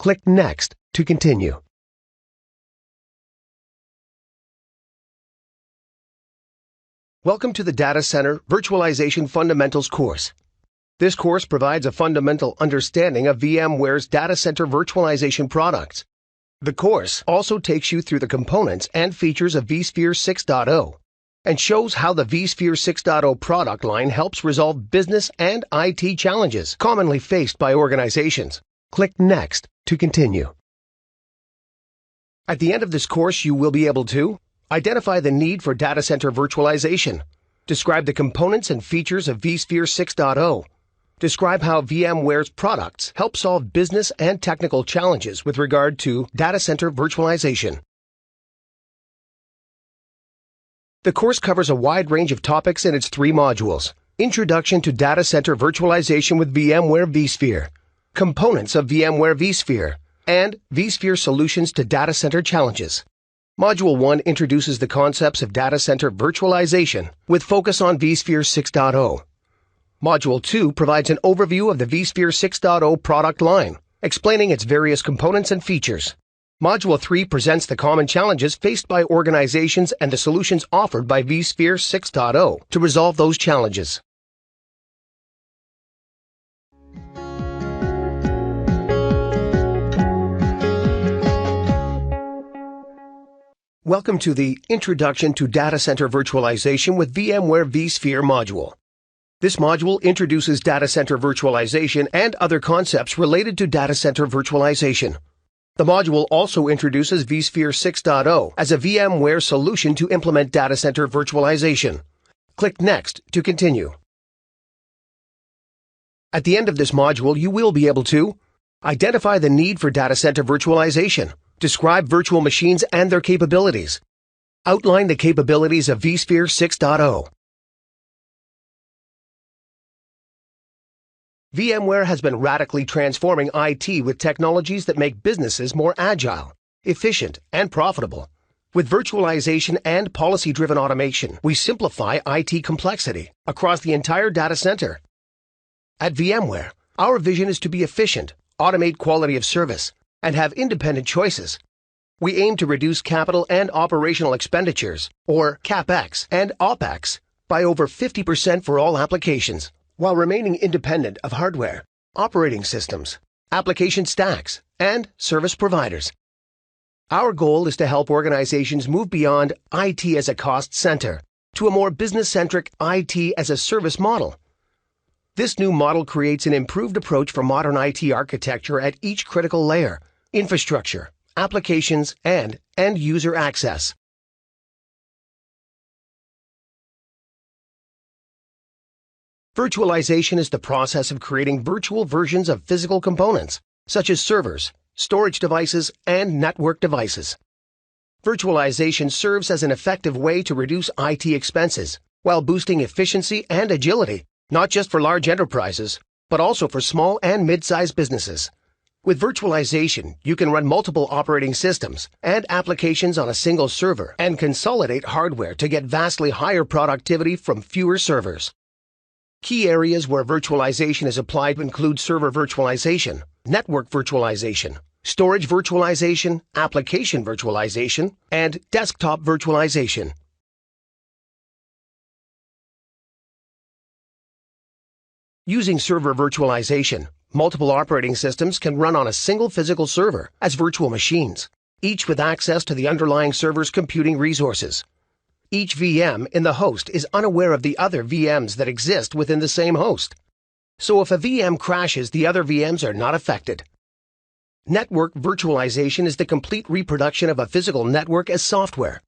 Click Next to continue. Welcome to the Data Center Virtualization Fundamentals course. This course provides a fundamental understanding of VMware's data center virtualization products. The course also takes you through the components and features of vSphere 6.0 and shows how the vSphere 6.0 product line helps resolve business and IT challenges commonly faced by organizations. Click Next to continue. At the end of this course, you will be able to identify the need for data center virtualization, describe the components and features of vSphere 6.0, describe how VMware's products help solve business and technical challenges with regard to data center virtualization. The course covers a wide range of topics in its 3 modules: Introduction to Data Center Virtualization with VMware vSphere, Components of VMware vSphere, and vSphere Solutions to Data Center Challenges. Module 1 introduces the concepts of data center virtualization with focus on vSphere 6.0. Module 2 provides an overview of the vSphere 6.0 product line, explaining its various components and features. Module 3 presents the common challenges faced by organizations and the solutions offered by vSphere 6.0 to resolve those challenges. Welcome to the Introduction to Data Center Virtualization with VMware vSphere module. This module introduces data center virtualization and other concepts related to data center virtualization. The module also introduces vSphere 6.0 as a VMware solution to implement data center virtualization. Click Next to continue. At the end of this module, you will be able to identify the need for data center virtualization, describe virtual machines and their capabilities, outline the capabilities of vSphere 6.0. VMware has been radically transforming IT with technologies that make businesses more agile, efficient, and profitable. With virtualization and policy-driven automation, we simplify IT complexity across the entire data center. At VMware, our vision is to be efficient, automate quality of service, and have independent choices. We aim to reduce capital and operational expenditures, or CapEx and OpEx, by over 50% for all applications, while remaining independent of hardware, operating systems, application stacks, and service providers. Our goal is to help organizations move beyond IT as a cost center to a more business-centric IT as a service model. This new model creates an improved approach for modern IT architecture at each critical layer: infrastructure, applications, and end-user access. Virtualization is the process of creating virtual versions of physical components, such as servers, storage devices, and network devices. Virtualization serves as an effective way to reduce IT expenses while boosting efficiency and agility, not just for large enterprises, but also for small and mid-sized businesses. With virtualization, you can run multiple operating systems and applications on a single server and consolidate hardware to get vastly higher productivity from fewer servers. Key areas where virtualization is applied include server virtualization, network virtualization, storage virtualization, application virtualization, and desktop virtualization. Using server virtualization, multiple operating systems can run on a single physical server as virtual machines, each with access to the underlying server's computing resources. Each VM in the host is unaware of the other VMs that exist within the same host. So if a VM crashes, the other VMs are not affected. Network virtualization is the complete reproduction of a physical network as software.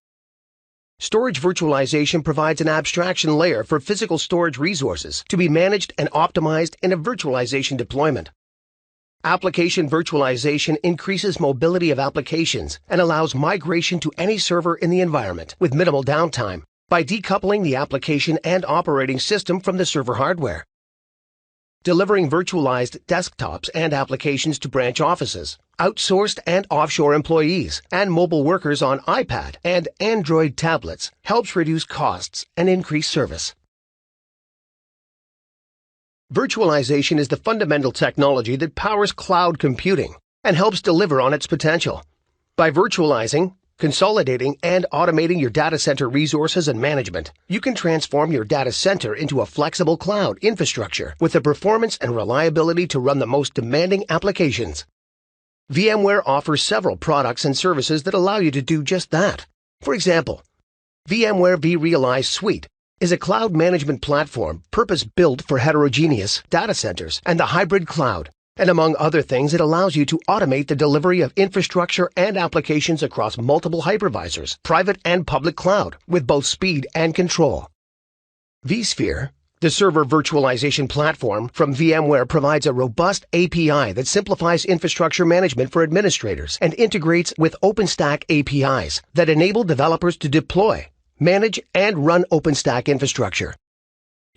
Storage virtualization provides an abstraction layer for physical storage resources to be managed and optimized in a virtualization deployment. Application virtualization increases mobility of applications and allows migration to any server in the environment with minimal downtime by decoupling the application and operating system from the server hardware. Delivering virtualized desktops and applications to branch offices, outsourced and offshore employees, and mobile workers on iPad and Android tablets helps reduce costs and increase service. Virtualization is the fundamental technology that powers cloud computing, and helps deliver on its potential. By virtualizing, consolidating, and automating your data center resources and management, you can transform your data center into a flexible cloud infrastructure with the performance and reliability to run the most demanding applications. VMware offers several products and services that allow you to do just that. For example, VMware vRealize Suite is a cloud management platform purpose-built for heterogeneous data centers and the hybrid cloud. And among other things, it allows you to automate the delivery of infrastructure and applications across multiple hypervisors, private and public cloud, with both speed and control. vSphere, the server virtualization platform from VMware, provides a robust API that simplifies infrastructure management for administrators and integrates with OpenStack APIs that enable developers to deploy, manage, and run OpenStack infrastructure.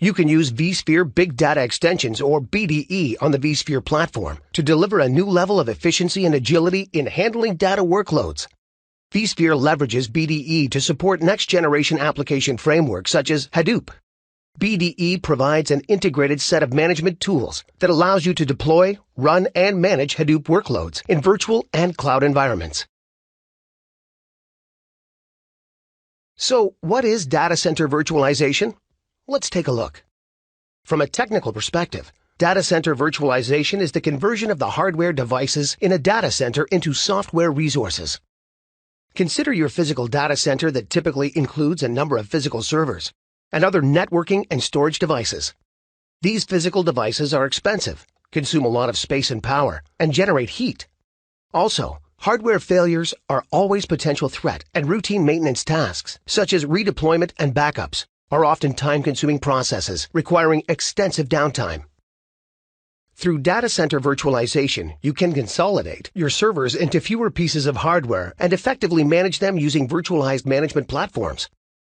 You can use vSphere Big Data Extensions, or BDE, on the vSphere platform to deliver a new level of efficiency and agility in handling data workloads. vSphere leverages BDE to support next-generation application frameworks such as Hadoop. BDE provides an integrated set of management tools that allows you to deploy, run, and manage Hadoop workloads in virtual and cloud environments. So, what is data center virtualization? Let's take a look. From a technical perspective, data center virtualization is the conversion of the hardware devices in a data center into software resources. Consider your physical data center that typically includes a number of physical servers and other networking and storage devices. These physical devices are expensive, consume a lot of space and power, and generate heat. Also, hardware failures are always a potential threat, and routine maintenance tasks, such as redeployment and backups, are often time-consuming processes requiring extensive downtime. Through data center virtualization, you can consolidate your servers into fewer pieces of hardware and effectively manage them using virtualized management platforms.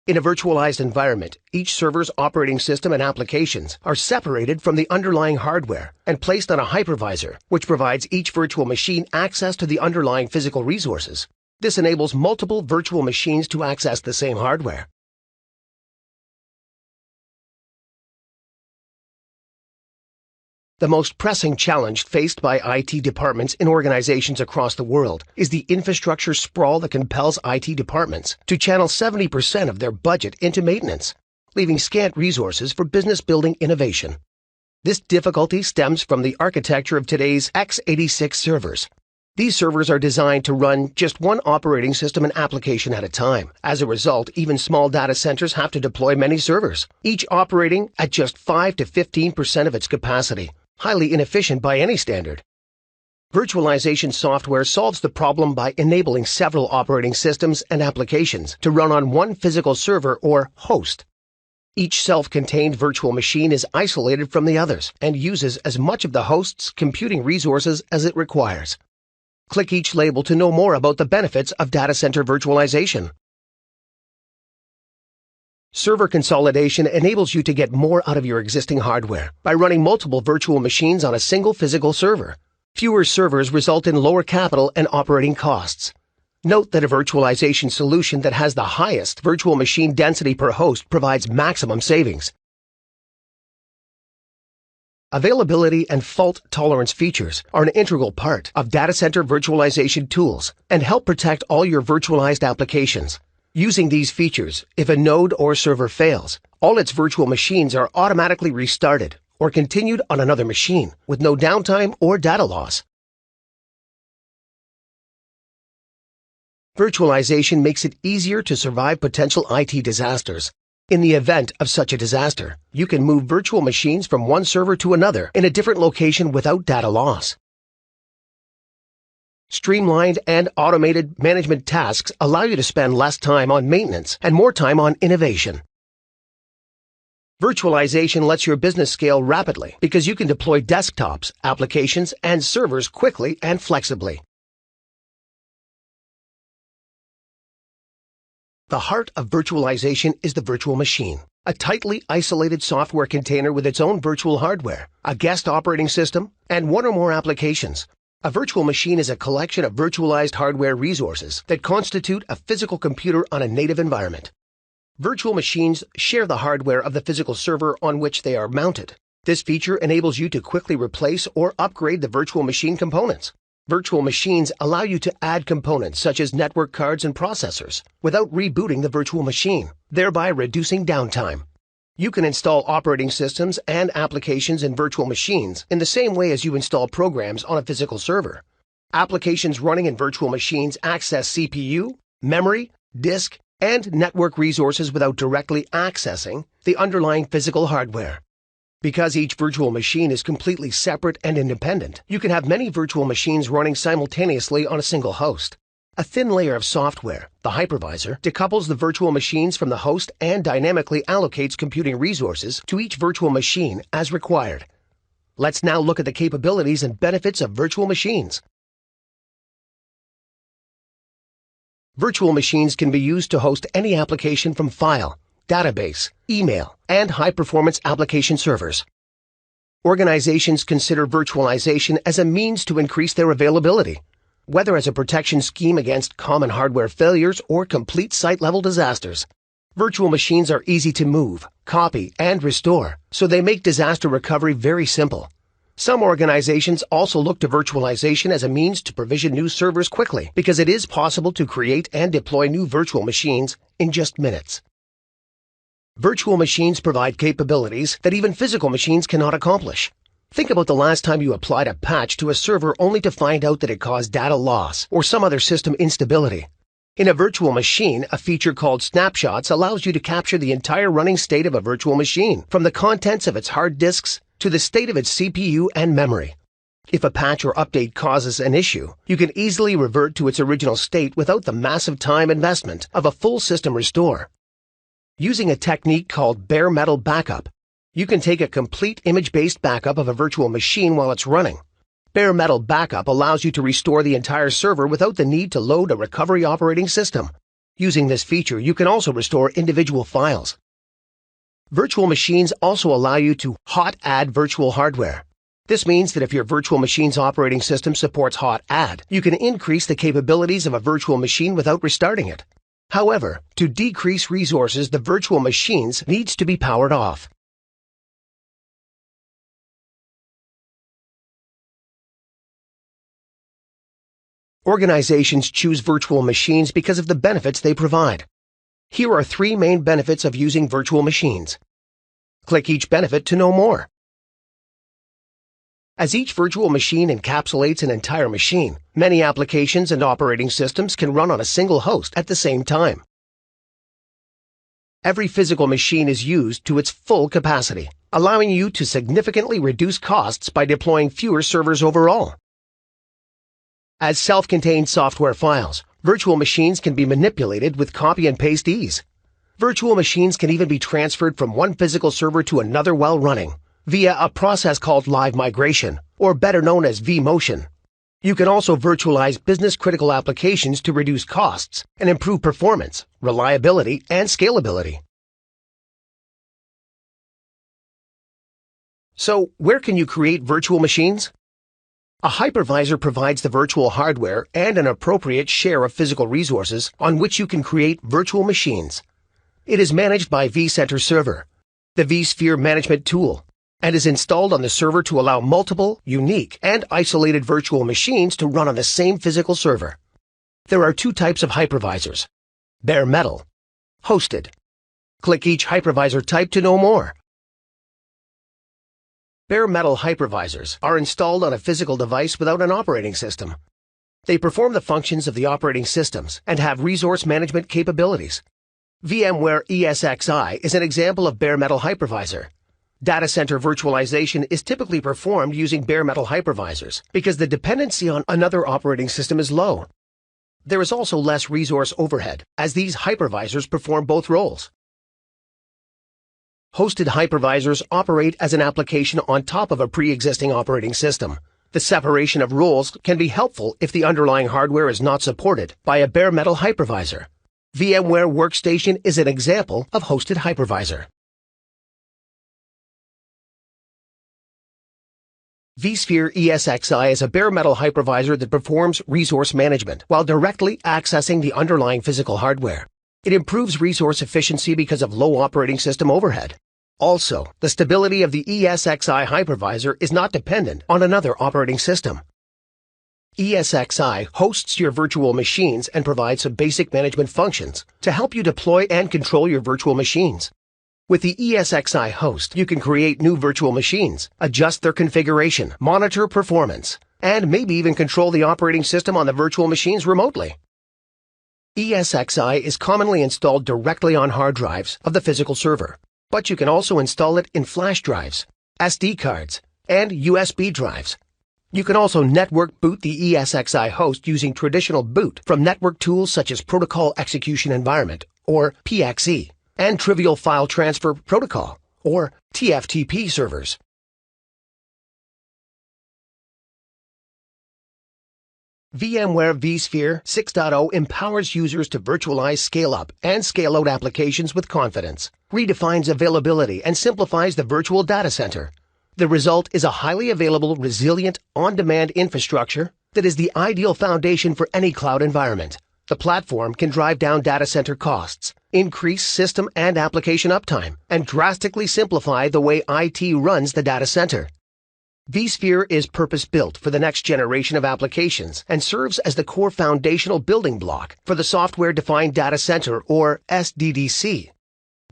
In a virtualized environment, each server's operating system and applications are separated from the underlying hardware and placed on a hypervisor, which provides each virtual machine access to the underlying physical resources. This enables multiple virtual machines to access the same hardware. The most pressing challenge faced by IT departments in organizations across the world is the infrastructure sprawl that compels IT departments to channel 70% of their budget into maintenance, leaving scant resources for business-building innovation. This difficulty stems from the architecture of today's x86 servers. These servers are designed to run just one operating system and application at a time. As a result, even small data centers have to deploy many servers, each operating at just 5 to 15% of its capacity. Highly inefficient by any standard. Virtualization software solves the problem by enabling several operating systems and applications to run on one physical server or host. Each self-contained virtual machine is isolated from the others and uses as much of the host's computing resources as it requires. Click each label to know more about the benefits of data center virtualization. Server consolidation enables you to get more out of your existing hardware by running multiple virtual machines on a single physical server. Fewer servers result in lower capital and operating costs. Note that a virtualization solution that has the highest virtual machine density per host provides maximum savings. Availability and fault tolerance features are an integral part of data center virtualization tools and help protect all your virtualized applications. Using these features, if a node or server fails, all its virtual machines are automatically restarted or continued on another machine with no downtime or data loss. Virtualization makes it easier to survive potential IT disasters. In the event of such a disaster, you can move virtual machines from one server to another in a different location without data loss. Streamlined and automated management tasks allow you to spend less time on maintenance and more time on innovation. Virtualization lets your business scale rapidly because you can deploy desktops, applications, and servers quickly and flexibly. The heart of virtualization is the virtual machine, a tightly isolated software container with its own virtual hardware, a guest operating system, and one or more applications. A virtual machine is a collection of virtualized hardware resources that constitute a physical computer on a native environment. Virtual machines share the hardware of the physical server on which they are mounted. This feature enables you to quickly replace or upgrade the virtual machine components. Virtual machines allow you to add components such as network cards and processors without rebooting the virtual machine, thereby reducing downtime. You can install operating systems and applications in virtual machines in the same way as you install programs on a physical server. Applications running in virtual machines access CPU, memory, disk, and network resources without directly accessing the underlying physical hardware. Because each virtual machine is completely separate and independent, you can have many virtual machines running simultaneously on a single host. A thin layer of software, the hypervisor, decouples the virtual machines from the host and dynamically allocates computing resources to each virtual machine as required. Let's now look at the capabilities and benefits of virtual machines. Virtual machines can be used to host any application from file, database, email, and high-performance application servers. Organizations consider virtualization as a means to increase their availability, whether as a protection scheme against common hardware failures or complete site-level disasters. Virtual machines are easy to move, copy, and restore, so they make disaster recovery very simple. Some organizations also look to virtualization as a means to provision new servers quickly because it is possible to create and deploy new virtual machines in just minutes. Virtual machines provide capabilities that even physical machines cannot accomplish. Think about the last time you applied a patch to a server only to find out that it caused data loss or some other system instability. In a virtual machine, a feature called snapshots allows you to capture the entire running state of a virtual machine, from the contents of its hard disks to the state of its CPU and memory. If a patch or update causes an issue, you can easily revert to its original state without the massive time investment of a full system restore. Using a technique called bare metal backup, you can take a complete image-based backup of a virtual machine while it's running. Bare metal backup allows you to restore the entire server without the need to load a recovery operating system. Using this feature, you can also restore individual files. Virtual machines also allow you to hot add virtual hardware. This means that if your virtual machine's operating system supports hot add, you can increase the capabilities of a virtual machine without restarting it. However, to decrease resources, the virtual machines needs to be powered off. Organizations choose virtual machines because of the benefits they provide. Here are 3 main benefits of using virtual machines. Click each benefit to know more. As each virtual machine encapsulates an entire machine, many applications and operating systems can run on a single host at the same time. Every physical machine is used to its full capacity, allowing you to significantly reduce costs by deploying fewer servers overall. As self-contained software files, virtual machines can be manipulated with copy and paste ease. Virtual machines can even be transferred from one physical server to another while running, via a process called live migration, or better known as vMotion. You can also virtualize business-critical applications to reduce costs and improve performance, reliability, and scalability. So, where can you create virtual machines? A hypervisor provides the virtual hardware and an appropriate share of physical resources on which you can create virtual machines. It is managed by vCenter Server, the vSphere management tool, and is installed on the server to allow multiple, unique, and isolated virtual machines to run on the same physical server. There are 2 types of hypervisors: bare metal, hosted. Click each hypervisor type to know more. Bare metal hypervisors are installed on a physical device without an operating system. They perform the functions of the operating systems and have resource management capabilities. VMware ESXi is an example of bare metal hypervisor. Data center virtualization is typically performed using bare metal hypervisors because the dependency on another operating system is low. There is also less resource overhead, as these hypervisors perform both roles. Hosted hypervisors operate as an application on top of a pre-existing operating system. The separation of roles can be helpful if the underlying hardware is not supported by a bare metal hypervisor. VMware Workstation is an example of hosted hypervisor. vSphere ESXi is a bare metal hypervisor that performs resource management while directly accessing the underlying physical hardware. It improves resource efficiency because of low operating system overhead. Also, the stability of the ESXi hypervisor is not dependent on another operating system. ESXi hosts your virtual machines and provides some basic management functions to help you deploy and control your virtual machines. With the ESXi host, you can create new virtual machines, adjust their configuration, monitor performance, and maybe even control the operating system on the virtual machines remotely. ESXi is commonly installed directly on hard drives of the physical server, but you can also install it in flash drives, SD cards, and USB drives. You can also network boot the ESXi host using traditional boot from network tools such as Protocol Execution Environment, or PXE, and Trivial File Transfer Protocol, or TFTP servers. VMware vSphere 6.0 empowers users to virtualize scale-up and scale-out applications with confidence, redefines availability, and simplifies the virtual data center. The result is a highly available, resilient, on-demand infrastructure that is the ideal foundation for any cloud environment. The platform can drive down data center costs, increase system and application uptime, and drastically simplify the way IT runs the data center. vSphere is purpose-built for the next generation of applications and serves as the core foundational building block for the software-defined data center, or SDDC.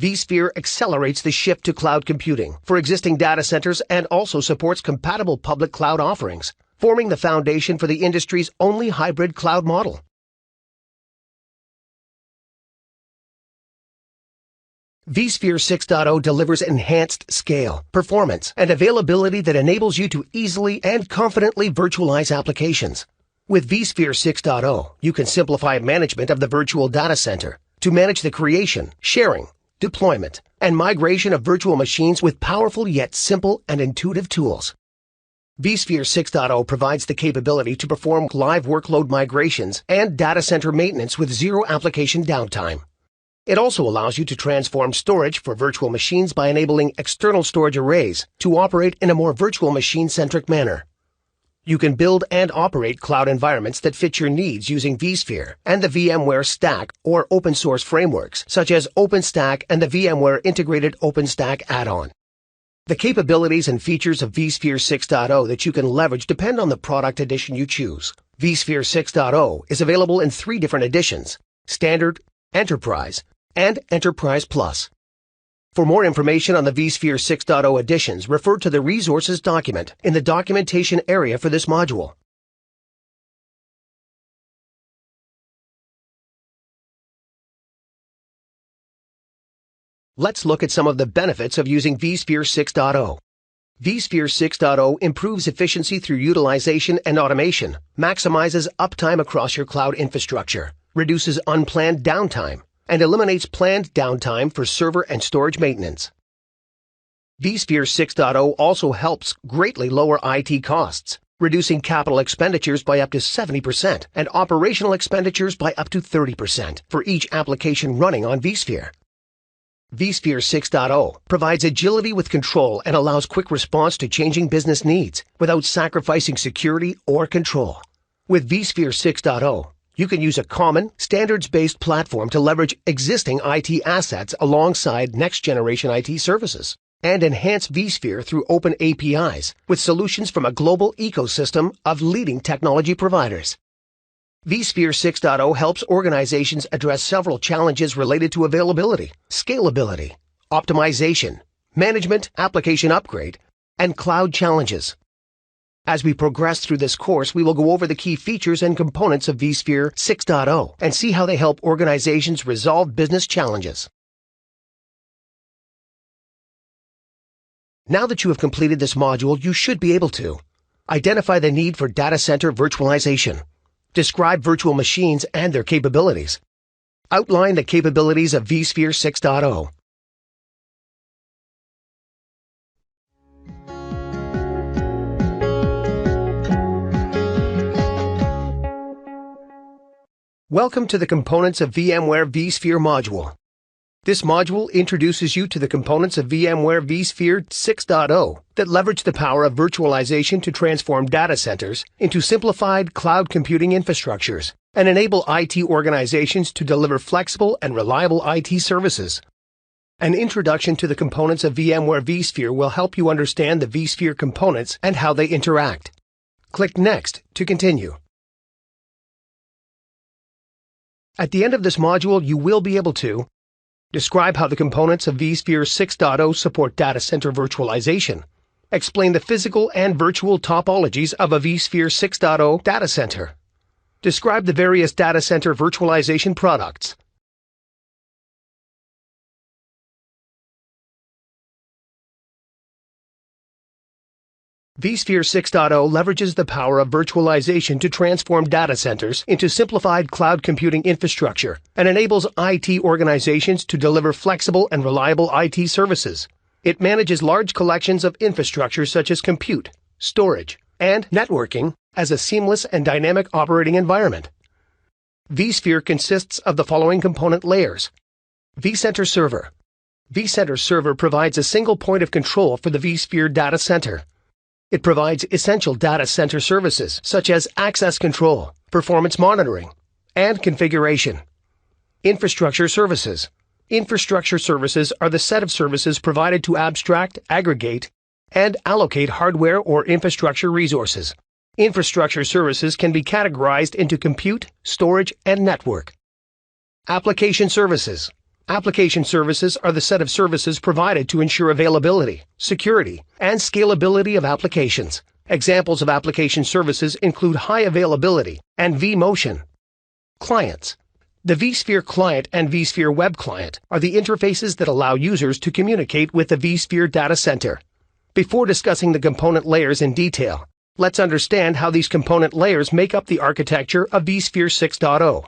vSphere accelerates the shift to cloud computing for existing data centers and also supports compatible public cloud offerings, forming the foundation for the industry's only hybrid cloud model. vSphere 6.0 delivers enhanced scale, performance, and availability that enables you to easily and confidently virtualize applications. With vSphere 6.0, you can simplify management of the virtual data center to manage the creation, sharing, deployment, and migration of virtual machines with powerful yet simple and intuitive tools. vSphere 6.0 provides the capability to perform live workload migrations and data center maintenance with zero application downtime. It also allows you to transform storage for virtual machines by enabling external storage arrays to operate in a more virtual machine-centric manner. You can build and operate cloud environments that fit your needs using vSphere and the VMware Stack or open-source frameworks such as OpenStack and the VMware Integrated OpenStack add-on. The capabilities and features of vSphere 6.0 that you can leverage depend on the product edition you choose. vSphere 6.0 is available in 3 different editions: Standard, Enterprise, and Enterprise Plus. For more information on the vSphere 6.0 editions, refer to the Resources document in the documentation area for this module. Let's look at some of the benefits of using vSphere 6.0. vSphere 6.0 improves efficiency through utilization and automation, maximizes uptime across your cloud infrastructure, reduces unplanned downtime, and eliminates planned downtime for server and storage maintenance. vSphere 6.0 also helps greatly lower IT costs, reducing capital expenditures by up to 70% and operational expenditures by up to 30% for each application running on vSphere. vSphere 6.0 provides agility with control and allows quick response to changing business needs without sacrificing security or control. With vSphere 6.0, you can use a common, standards-based platform to leverage existing IT assets alongside next-generation IT services and enhance vSphere through open APIs with solutions from a global ecosystem of leading technology providers. vSphere 6.0 helps organizations address several challenges related to availability, scalability, optimization, management, application upgrade, and cloud challenges. As we progress through this course, we will go over the key features and components of vSphere 6.0 and see how they help organizations resolve business challenges. Now that you have completed this module, you should be able to identify the need for data center virtualization, describe virtual machines and their capabilities, outline the capabilities of vSphere 6.0, Welcome to the Components of VMware vSphere module. This module introduces you to the components of VMware vSphere 6.0 that leverage the power of virtualization to transform data centers into simplified cloud computing infrastructures and enable IT organizations to deliver flexible and reliable IT services. An introduction to the components of VMware vSphere will help you understand the vSphere components and how they interact. Click Next to continue. At the end of this module, you will be able to describe how the components of vSphere 6.0 support data center virtualization, explain the physical and virtual topologies of a vSphere 6.0 data center, describe the various data center virtualization products, vSphere 6.0 leverages the power of virtualization to transform data centers into simplified cloud computing infrastructure and enables IT organizations to deliver flexible and reliable IT services. It manages large collections of infrastructure such as compute, storage, and networking as a seamless and dynamic operating environment. vSphere consists of the following component layers. vCenter Server. vCenter Server provides a single point of control for the vSphere data center. It provides essential data center services such as access control, performance monitoring, and configuration. Infrastructure services. Infrastructure services are the set of services provided to abstract, aggregate, and allocate hardware or infrastructure resources. Infrastructure services can be categorized into compute, storage, and network. Application services. Application services are the set of services provided to ensure availability, security, and scalability of applications. Examples of application services include high availability and vMotion. Clients. The vSphere Client and vSphere Web Client are the interfaces that allow users to communicate with the vSphere data center. Before discussing the component layers in detail, let's understand how these component layers make up the architecture of vSphere 6.0.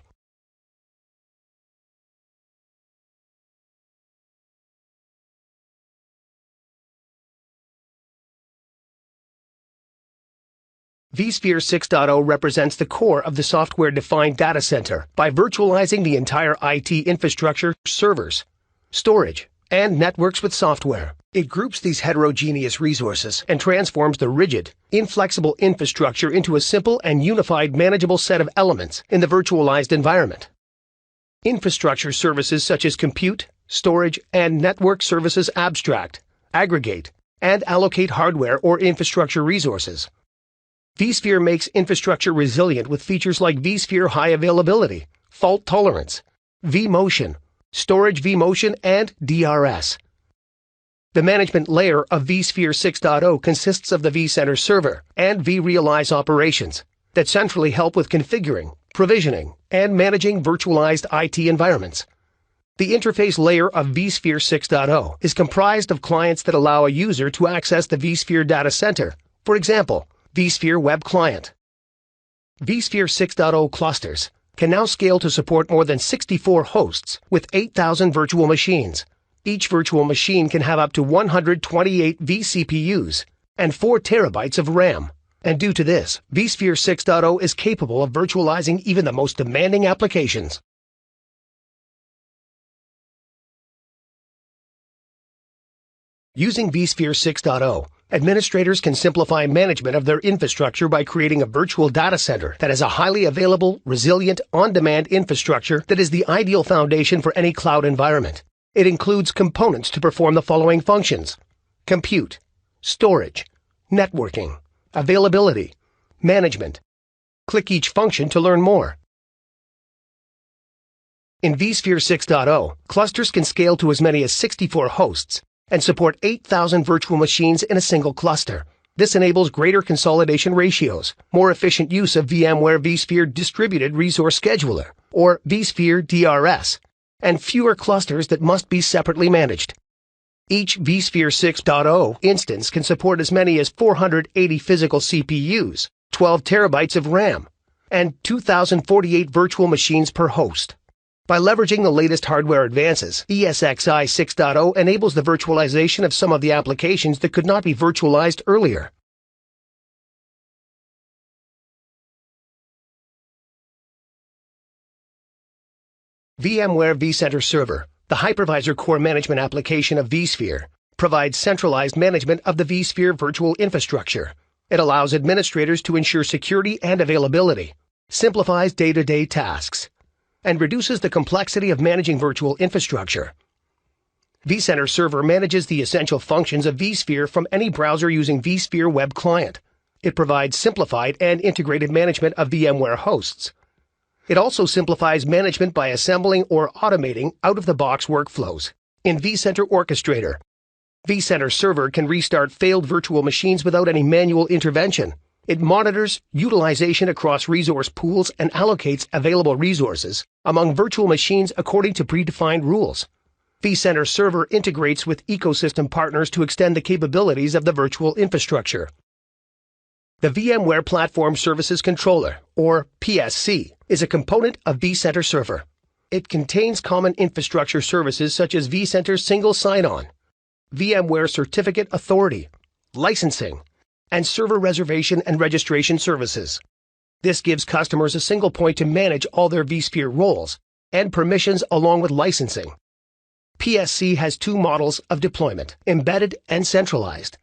vSphere 6.0 represents the core of the software-defined data center by virtualizing the entire IT infrastructure, servers, storage, and networks with software. It groups these heterogeneous resources and transforms the rigid, inflexible infrastructure into a simple and unified manageable set of elements in the virtualized environment. Infrastructure services such as compute, storage, and network services abstract, aggregate, and allocate hardware or infrastructure resources. vSphere makes infrastructure resilient with features like vSphere High Availability, Fault Tolerance, vMotion, Storage vMotion, and DRS. The management layer of vSphere 6.0 consists of the vCenter server and vRealize operations that centrally help with configuring, provisioning, and managing virtualized IT environments. The interface layer of vSphere 6.0 is comprised of clients that allow a user to access the vSphere data center, for example, vSphere Web Client. vSphere 6.0 clusters can now scale to support more than 64 hosts with 8,000 virtual machines. Each virtual machine can have up to 128 vCPUs and 4 terabytes of RAM. And due to this, vSphere 6.0 is capable of virtualizing even the most demanding applications. Using vSphere 6.0, administrators can simplify management of their infrastructure by creating a virtual data center that is a highly available, resilient, on-demand infrastructure that is the ideal foundation for any cloud environment. It includes components to perform the following functions: compute, storage, networking, availability, management. Click each function to learn more. In vSphere 6.0, clusters can scale to as many as 64 hosts and support 8,000 virtual machines in a single cluster. This enables greater consolidation ratios, more efficient use of VMware vSphere Distributed Resource Scheduler, or vSphere DRS, and fewer clusters that must be separately managed. Each vSphere 6.0 instance can support as many as 480 physical CPUs, 12 terabytes of RAM, and 2,048 virtual machines per host. By leveraging the latest hardware advances, ESXi 6.0 enables the virtualization of some of the applications that could not be virtualized earlier. VMware vCenter Server, the hypervisor core management application of vSphere, provides centralized management of the vSphere virtual infrastructure. It allows administrators to ensure security and availability, simplifies day-to-day tasks, and reduces the complexity of managing virtual infrastructure. vCenter Server manages the essential functions of vSphere from any browser using vSphere Web Client. It provides simplified and integrated management of VMware hosts. It also simplifies management by assembling or automating out-of-the-box workflows. In vCenter Orchestrator, vCenter Server can restart failed virtual machines without any manual intervention. It monitors utilization across resource pools and allocates available resources among virtual machines according to predefined rules. vCenter Server integrates with ecosystem partners to extend the capabilities of the virtual infrastructure. The VMware Platform Services Controller, or PSC, is a component of vCenter Server. It contains common infrastructure services such as vCenter Single Sign-On, VMware Certificate Authority, licensing, and server reservation and registration services. This gives customers a single point to manage all their vSphere roles and permissions along with licensing. PSC has two models of deployment, embedded and centralized.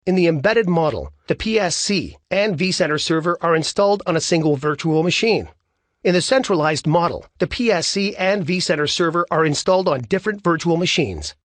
In the embedded model, the PSC and vCenter Server are installed on a single virtual machine. In the centralized model, the PSC and vCenter Server are installed on different virtual machines.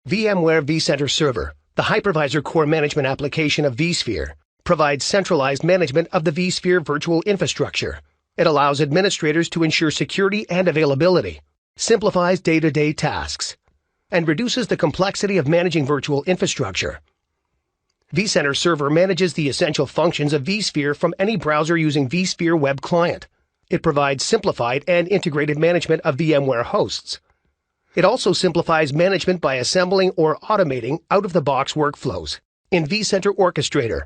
VMware vCenter Server, the hypervisor core management application of vSphere, provides centralized management of the vSphere virtual infrastructure. It allows administrators to ensure security and availability, simplifies day-to-day tasks, and reduces the complexity of managing virtual infrastructure. vCenter Server manages the essential functions of vSphere from any browser using vSphere web client. It provides simplified and integrated management of VMware hosts. It also simplifies management by assembling or automating out-of-the-box workflows. In vCenter Orchestrator,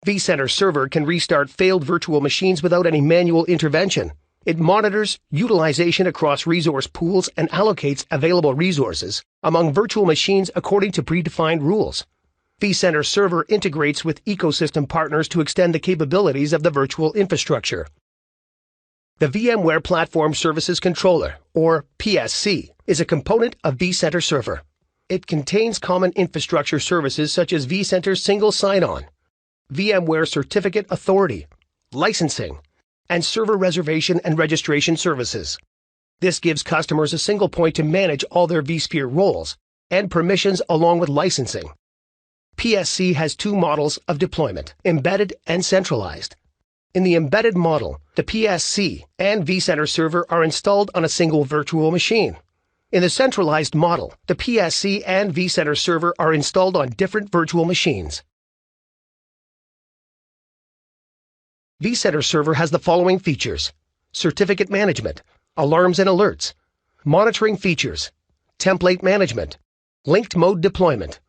vCenter Server can restart failed virtual machines without any manual intervention. It monitors utilization across resource pools and allocates available resources among virtual machines according to predefined rules. vCenter Server integrates with ecosystem partners to extend the capabilities of the virtual infrastructure. The VMware Platform Services Controller, or PSC, is a component of vCenter Server. It contains common infrastructure services such as vCenter Single Sign-On, VMware Certificate Authority, licensing, and server reservation and registration services. This gives customers a single point to manage all their vSphere roles and permissions along with licensing. PSC has two models of deployment, embedded and centralized. In the embedded model, the PSC and vCenter Server are installed on a single virtual machine. In the centralized model, the PSC and vCenter Server are installed on different virtual machines. vCenter Server has the following features: certificate management, alarms and alerts, monitoring features, template management, linked mode deployment.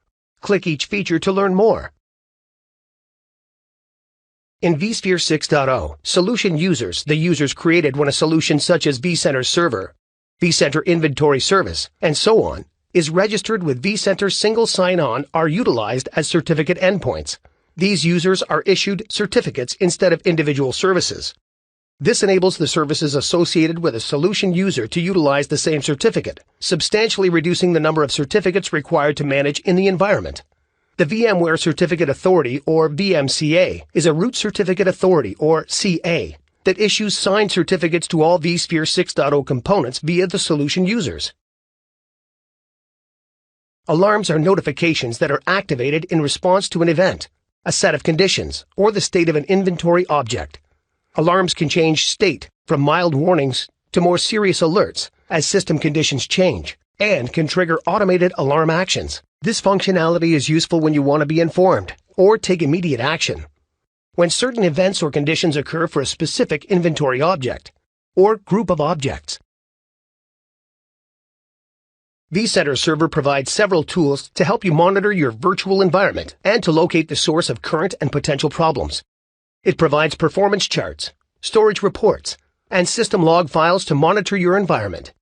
Click each feature to learn more. In vSphere 6.0, solution users, the users created when a solution such as vCenter Server, vCenter Inventory Service, and so on, is registered with vCenter Single Sign-On are utilized as certificate endpoints. These users are issued certificates instead of individual services. This enables the services associated with a solution user to utilize the same certificate, substantially reducing the number of certificates required to manage in the environment. The VMware Certificate Authority, or VMCA, is a root certificate authority, or CA, that issues signed certificates to all vSphere 6.0 components via the solution users. Alarms are notifications that are activated in response to an event, a set of conditions, or the state of an inventory object. Alarms can change state from mild warnings to more serious alerts as system conditions change, and can trigger automated alarm actions. This functionality is useful when you want to be informed or take immediate action. When certain events or conditions occur for a specific inventory object or group of objects. vCenter Server provides several tools to help you monitor your virtual environment and to locate the source of current and potential problems. It provides performance charts, storage reports, and system log files to monitor your environment.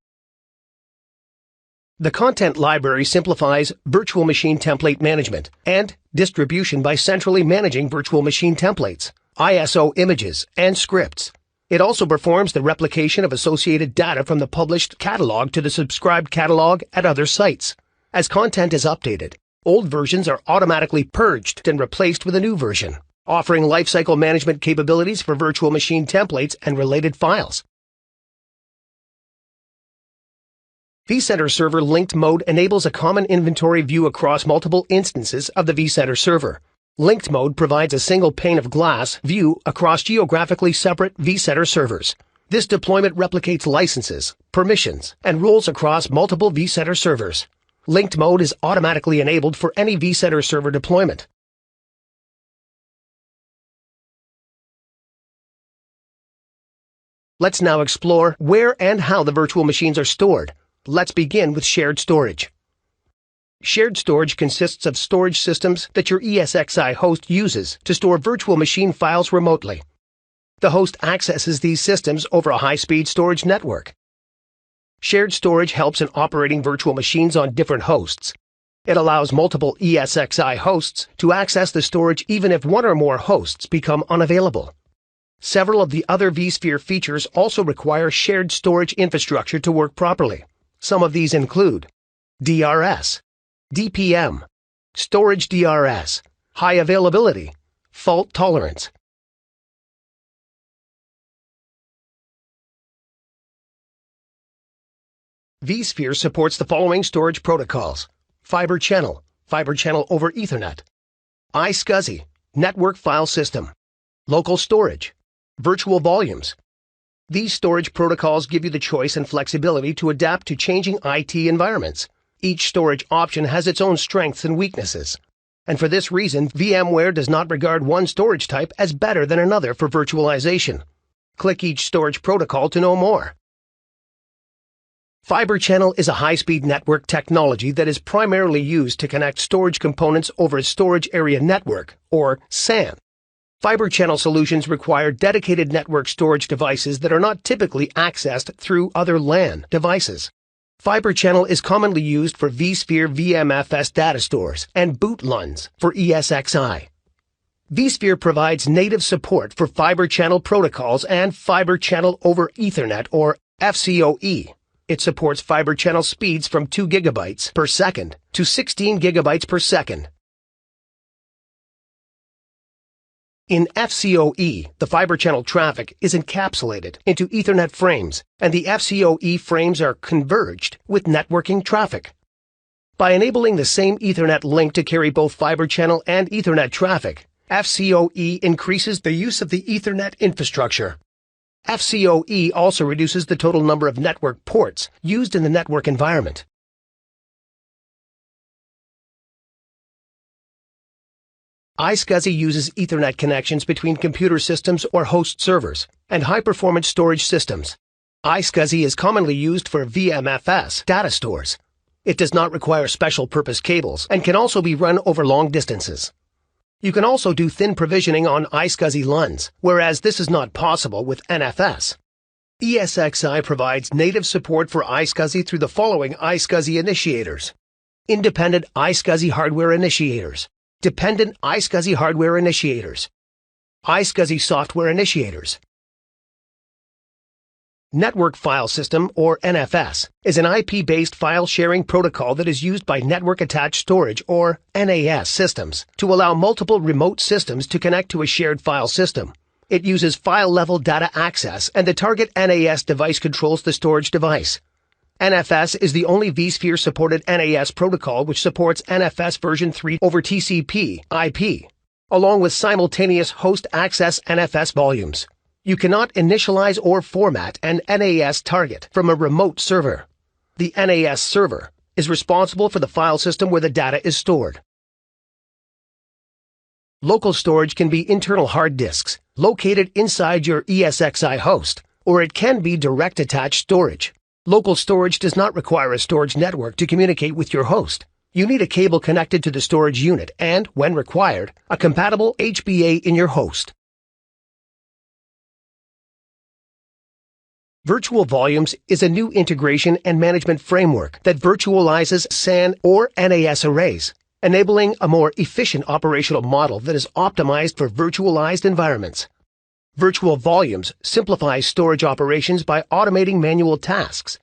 The content library simplifies virtual machine template management and distribution by centrally managing virtual machine templates, ISO images, and scripts. It also performs the replication of associated data from the published catalog to the subscribed catalog at other sites. As content is updated, old versions are automatically purged and replaced with a new version, offering lifecycle management capabilities for virtual machine templates and related files. vCenter Server Linked Mode enables a common inventory view across multiple instances of the vCenter server. Linked Mode provides a single pane of glass view across geographically separate vCenter servers. This deployment replicates licenses, permissions, and rules across multiple vCenter servers. Linked Mode is automatically enabled for any vCenter server deployment. Let's now explore where and how the virtual machines are stored. Let's begin with shared storage. Shared storage consists of storage systems that your ESXi host uses to store virtual machine files remotely. The host accesses these systems over a high-speed storage network. Shared storage helps in operating virtual machines on different hosts. It allows multiple ESXi hosts to access the storage even if one or more hosts become unavailable. Several of the other vSphere features also require shared storage infrastructure to work properly. Some of these include DRS, DPM, storage DRS, high availability, fault tolerance. vSphere supports the following storage protocols: Fiber Channel over Ethernet, iSCSI, Network File System, Local Storage, Virtual Volumes. These storage protocols give you the choice and flexibility to adapt to changing IT environments. Each storage option has its own strengths and weaknesses. And for this reason, VMware does not regard one storage type as better than another for virtualization. Click each storage protocol to know more. Fiber Channel is a high-speed network technology that is primarily used to connect storage components over a storage area network, or SAN. Fiber Channel solutions require dedicated network storage devices that are not typically accessed through other LAN devices. Fiber Channel is commonly used for vSphere VMFS data stores and boot LUNs for ESXi. vSphere provides native support for Fiber Channel protocols and Fiber Channel over Ethernet, or FCOE. It supports fiber channel speeds from 2 GB per second to 16 GB per second. In FCOE, the fiber channel traffic is encapsulated into Ethernet frames, and the FCOE frames are converged with networking traffic. By enabling the same Ethernet link to carry both fiber channel and Ethernet traffic, FCOE increases the use of the Ethernet infrastructure. FCOE also reduces the total number of network ports used in the network environment. iSCSI uses Ethernet connections between computer systems or host servers and high-performance storage systems. iSCSI is commonly used for VMFS data stores. It does not require special-purpose cables and can also be run over long distances. You can also do thin provisioning on iSCSI LUNs, whereas this is not possible with NFS. ESXi provides native support for iSCSI through the following iSCSI initiators: Independent iSCSI hardware initiators, Dependent iSCSI hardware initiators, iSCSI software initiators. Network File System, or NFS, is an IP-based file-sharing protocol that is used by network-attached storage, or NAS, systems to allow multiple remote systems to connect to a shared file system. It uses file-level data access, and the target NAS device controls the storage device. NFS is the only vSphere-supported NAS protocol which supports NFS version 3 over TCP/IP, along with simultaneous host access NFS volumes. You cannot initialize or format an NAS target from a remote server. The NAS server is responsible for the file system where the data is stored. Local storage can be internal hard disks located inside your ESXi host, or it can be direct attached storage. Local storage does not require a storage network to communicate with your host. You need a cable connected to the storage unit and, when required, a compatible HBA in your host. Virtual Volumes is a new integration and management framework that virtualizes SAN or NAS arrays, enabling a more efficient operational model that is optimized for virtualized environments. Virtual Volumes simplifies storage operations by automating manual tasks.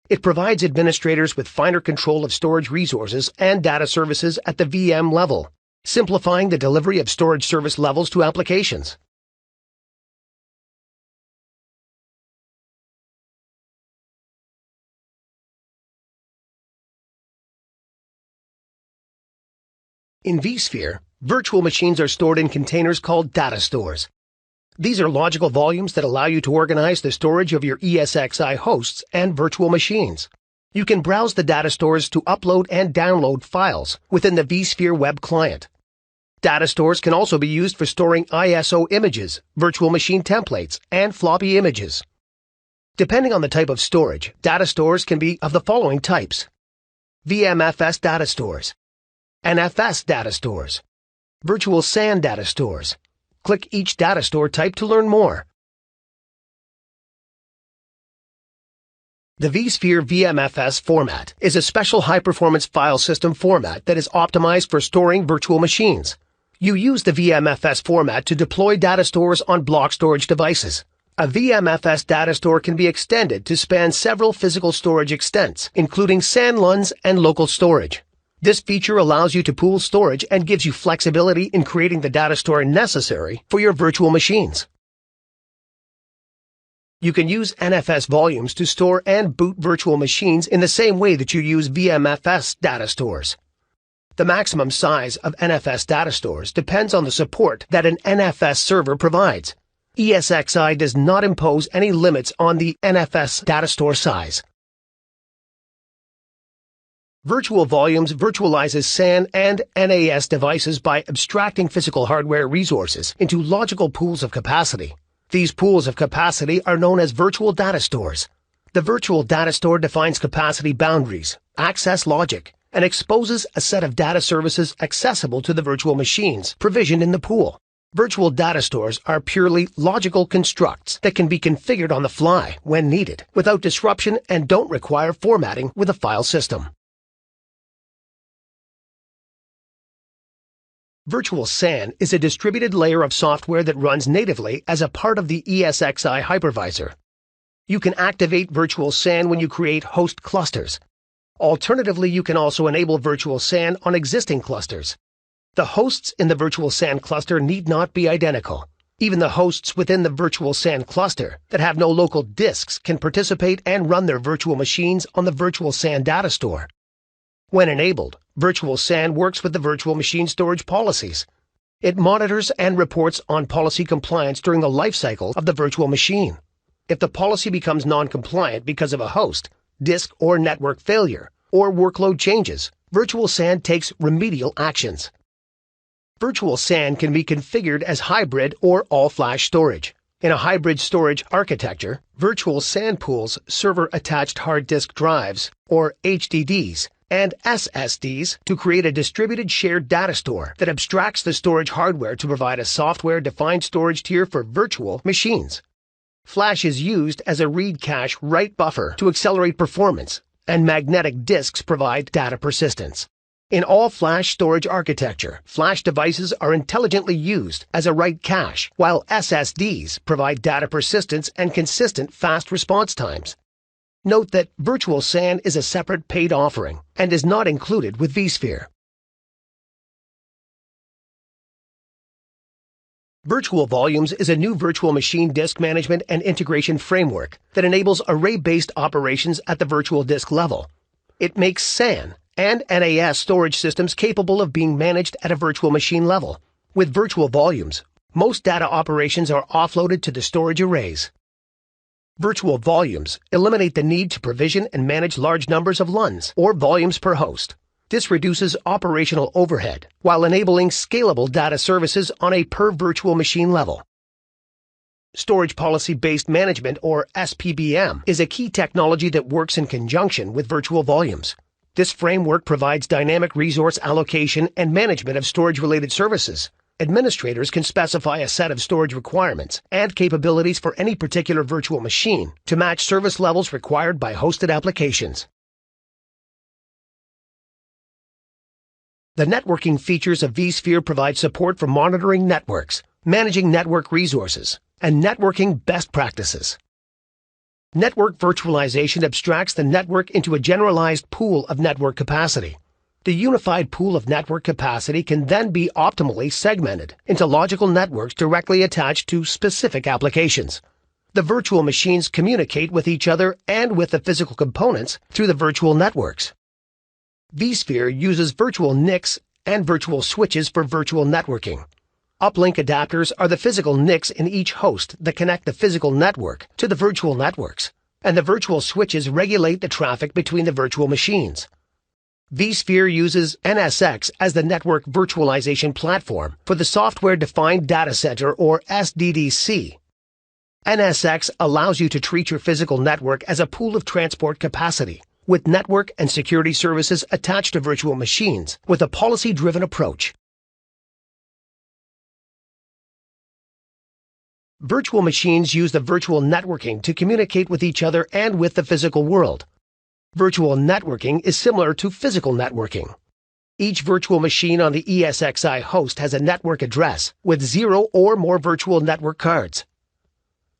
It provides administrators with finer control of storage resources and data services at the VM level, simplifying the delivery of storage service levels to applications. In vSphere, virtual machines are stored in containers called data stores. These are logical volumes that allow you to organize the storage of your ESXi hosts and virtual machines. You can browse the data stores to upload and download files within the vSphere web client. Data stores can also be used for storing ISO images, virtual machine templates, and floppy images. Depending on the type of storage, data stores can be of the following types: VMFS data stores, NFS data stores, virtual SAN data stores. Click each data store type to learn more. The vSphere VMFS format is a special high-performance file system format that is optimized for storing virtual machines. You use the VMFS format to deploy data stores on block storage devices. A VMFS data store can be extended to span several physical storage extents, including SAN LUNs and local storage. This feature allows you to pool storage and gives you flexibility in creating the data store necessary for your virtual machines. You can use NFS volumes to store and boot virtual machines in the same way that you use VMFS data stores. The maximum size of NFS data stores depends on the support that an NFS server provides. ESXi does not impose any limits on the NFS data store size. Virtual Volumes virtualizes SAN and NAS devices by abstracting physical hardware resources into logical pools of capacity. These pools of capacity are known as virtual data stores. The virtual data store defines capacity boundaries, access logic, and exposes a set of data services accessible to the virtual machines provisioned in the pool. Virtual data stores are purely logical constructs that can be configured on the fly when needed without disruption and don't require formatting with a file system. Virtual SAN is a distributed layer of software that runs natively as a part of the ESXi hypervisor. You can activate Virtual SAN when you create host clusters. Alternatively, you can also enable Virtual SAN on existing clusters. The hosts in the Virtual SAN cluster need not be identical. Even the hosts within the Virtual SAN cluster that have no local disks can participate and run their virtual machines on the Virtual SAN data store. When enabled, Virtual SAN works with the virtual machine storage policies. It monitors and reports on policy compliance during the lifecycle of the virtual machine. If the policy becomes non-compliant because of a host, disk or network failure, or workload changes, Virtual SAN takes remedial actions. Virtual SAN can be configured as hybrid or all-flash storage. In a hybrid storage architecture, Virtual SAN pools server-attached hard disk drives, or HDDs, and SSDs to create a distributed shared data store that abstracts the storage hardware to provide a software-defined storage tier for virtual machines. Flash is used as a read cache write buffer to accelerate performance, and magnetic disks provide data persistence. In all-flash storage architecture, flash devices are intelligently used as a write cache, while SSDs provide data persistence and consistent fast response times. Note that Virtual SAN is a separate paid offering and is not included with vSphere. Virtual Volumes is a new virtual machine disk management and integration framework that enables array-based operations at the virtual disk level. It makes SAN and NAS storage systems capable of being managed at a virtual machine level. With Virtual Volumes, most data operations are offloaded to the storage arrays. Virtual Volumes eliminate the need to provision and manage large numbers of LUNs, or volumes per host. This reduces operational overhead while enabling scalable data services on a per virtual machine level. Storage Policy-Based Management, or SPBM, is a key technology that works in conjunction with Virtual Volumes. This framework provides dynamic resource allocation and management of storage-related services. Administrators can specify a set of storage requirements and capabilities for any particular virtual machine to match service levels required by hosted applications. The networking features of vSphere provide support for monitoring networks, managing network resources, and networking best practices. Network virtualization abstracts the network into a generalized pool of network capacity. The unified pool of network capacity can then be optimally segmented into logical networks directly attached to specific applications. The virtual machines communicate with each other and with the physical components through the virtual networks. vSphere uses virtual NICs and virtual switches for virtual networking. Uplink adapters are the physical NICs in each host that connect the physical network to the virtual networks, and the virtual switches regulate the traffic between the virtual machines. vSphere uses NSX as the network virtualization platform for the software-defined data center, or SDDC. NSX allows you to treat your physical network as a pool of transport capacity, with network and security services attached to virtual machines with a policy-driven approach. Virtual machines use the virtual networking to communicate with each other and with the physical world. Virtual networking is similar to physical networking. Each virtual machine on the ESXi host has a network address with 0 or more virtual network cards.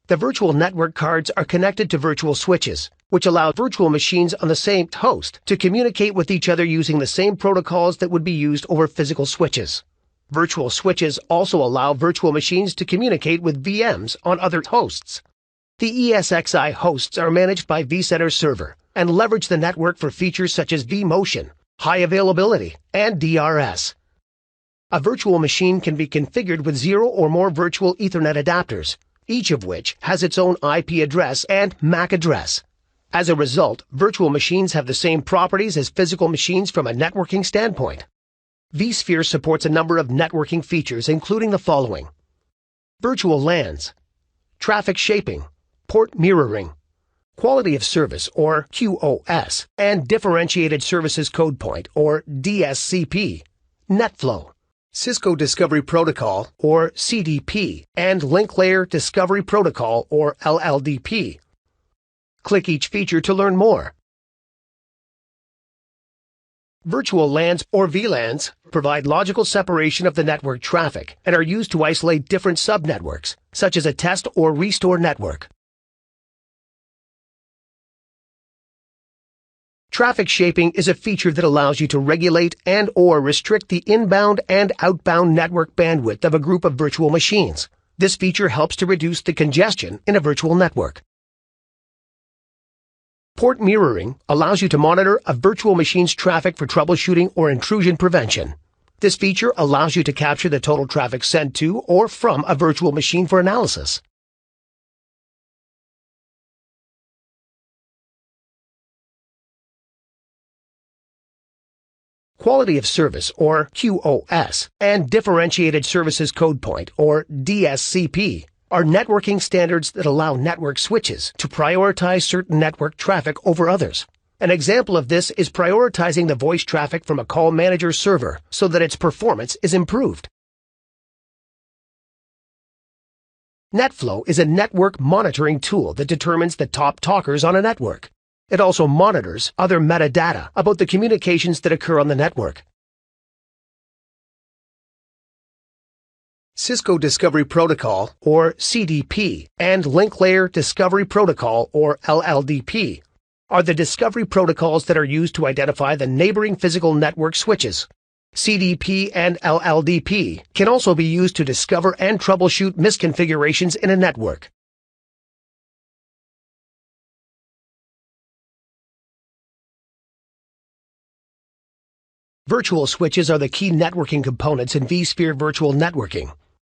The virtual network cards are connected to virtual switches, which allow virtual machines on the same host to communicate with each other using the same protocols that would be used over physical switches. Virtual switches also allow virtual machines to communicate with VMs on other hosts. The ESXi hosts are managed by vCenter server and leverage the network for features such as vMotion, high availability, and DRS. A virtual machine can be configured with 0 or more virtual Ethernet adapters, each of which has its own IP address and MAC address. As a result, virtual machines have the same properties as physical machines from a networking standpoint. vSphere supports a number of networking features, including the following: virtual LANs, traffic shaping, port mirroring, quality of service, or QoS, and differentiated services code point, or DSCP, NetFlow, Cisco Discovery Protocol, or CDP, and Link Layer Discovery Protocol, or LLDP. Click each feature to learn more. Virtual LANs, or VLANs, provide logical separation of the network traffic and are used to isolate different subnetworks, such as a test or restore network. Traffic shaping is a feature that allows you to regulate and/or restrict the inbound and outbound network bandwidth of a group of virtual machines. This feature helps to reduce the congestion in a virtual network. Port mirroring allows you to monitor a virtual machine's traffic for troubleshooting or intrusion prevention. This feature allows you to capture the total traffic sent to or from a virtual machine for analysis. Quality of service, or QoS, and differentiated services code point, or DSCP, are networking standards that allow network switches to prioritize certain network traffic over others. An example of this is prioritizing the voice traffic from a call manager server so that its performance is improved. NetFlow is a network monitoring tool that determines the top talkers on a network. It also monitors other metadata about the communications that occur on the network. Cisco Discovery Protocol, or CDP, and Link Layer Discovery Protocol, or LLDP, are the discovery protocols that are used to identify the neighboring physical network switches. CDP and LLDP can also be used to discover and troubleshoot misconfigurations in a network. Virtual switches are the key networking components in vSphere virtual networking.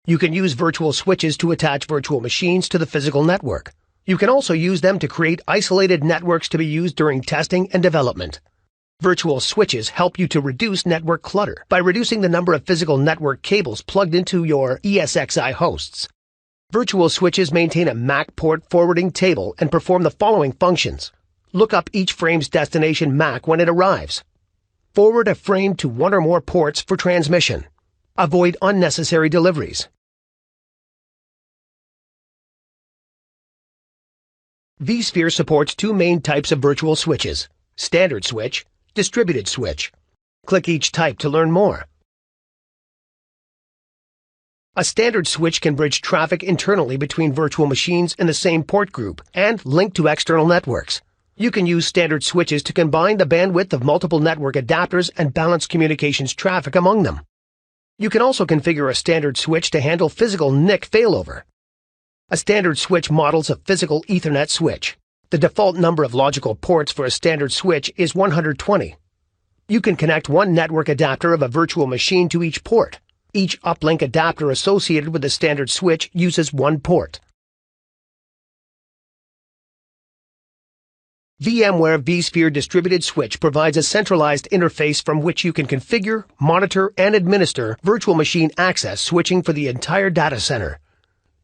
You can use virtual switches to attach virtual machines to the physical network. You can also use them to create isolated networks to be used during testing and development. Virtual switches help you to reduce network clutter by reducing the number of physical network cables plugged into your ESXi hosts. Virtual switches maintain a MAC port forwarding table and perform the following functions. Look up each frame's destination MAC when it arrives. Forward a frame to one or more ports for transmission. Avoid unnecessary deliveries. vSphere supports two main types of virtual switches: standard switch, distributed switch. Click each type to learn more. A standard switch can bridge traffic internally between virtual machines in the same port group and link to external networks. You can use standard switches to combine the bandwidth of multiple network adapters and balance communications traffic among them. You can also configure a standard switch to handle physical NIC failover. A standard switch models a physical Ethernet switch. The default number of logical ports for a standard switch is 120. You can connect one network adapter of a virtual machine to each port. Each uplink adapter associated with a standard switch uses one port. VMware vSphere Distributed Switch provides a centralized interface from which you can configure, monitor, and administer virtual machine access switching for the entire data center.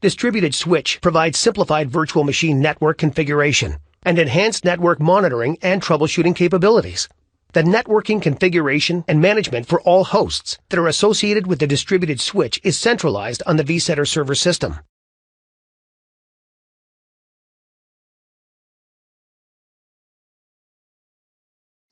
Distributed Switch provides simplified virtual machine network configuration and enhanced network monitoring and troubleshooting capabilities. The networking configuration and management for all hosts that are associated with the distributed switch is centralized on the vCenter server system.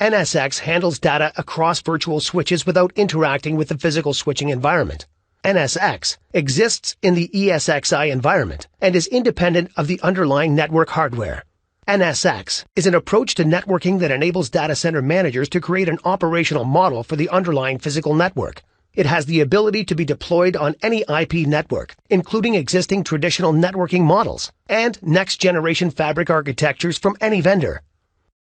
NSX handles data across virtual switches without interacting with the physical switching environment. NSX exists in the ESXi environment and is independent of the underlying network hardware. NSX is an approach to networking that enables data center managers to create an operational model for the underlying physical network. It has the ability to be deployed on any IP network, including existing traditional networking models and next-generation fabric architectures from any vendor.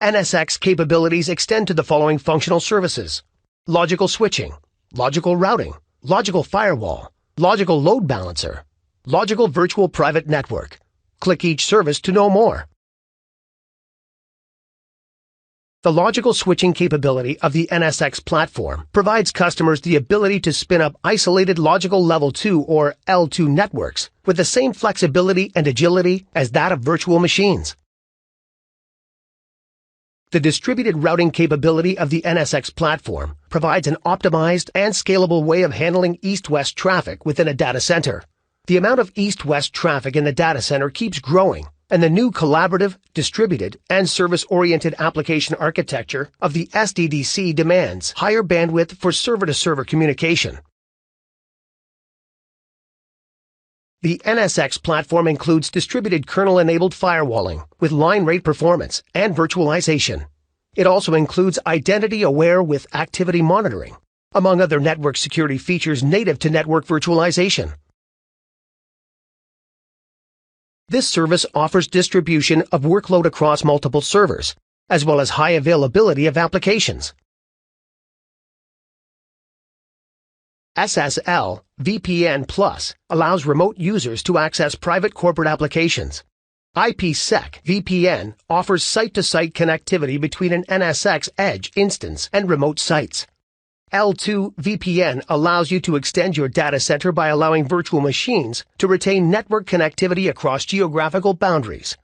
NSX capabilities extend to the following functional services: logical switching, logical routing, logical firewall, logical load balancer, logical virtual private network. Click each service to know more. The logical switching capability of the NSX platform provides customers the ability to spin up isolated logical level 2 or L2 networks with the same flexibility and agility as that of virtual machines. The distributed routing capability of the NSX platform provides an optimized and scalable way of handling east-west traffic within a data center. The amount of east-west traffic in the data center keeps growing, and the new collaborative, distributed, and service-oriented application architecture of the SDDC demands higher bandwidth for server-to-server communication. The NSX platform includes distributed kernel-enabled firewalling with line rate performance and virtualization. It also includes identity-aware with activity monitoring, among other network security features native to network virtualization. This service offers distribution of workload across multiple servers, as well as high availability of applications. SSL VPN Plus allows remote users to access private corporate applications. IPsec VPN offers site-to-site connectivity between an NSX Edge instance and remote sites. L2 VPN allows you to extend your data center by allowing virtual machines to retain network connectivity across geographical boundaries.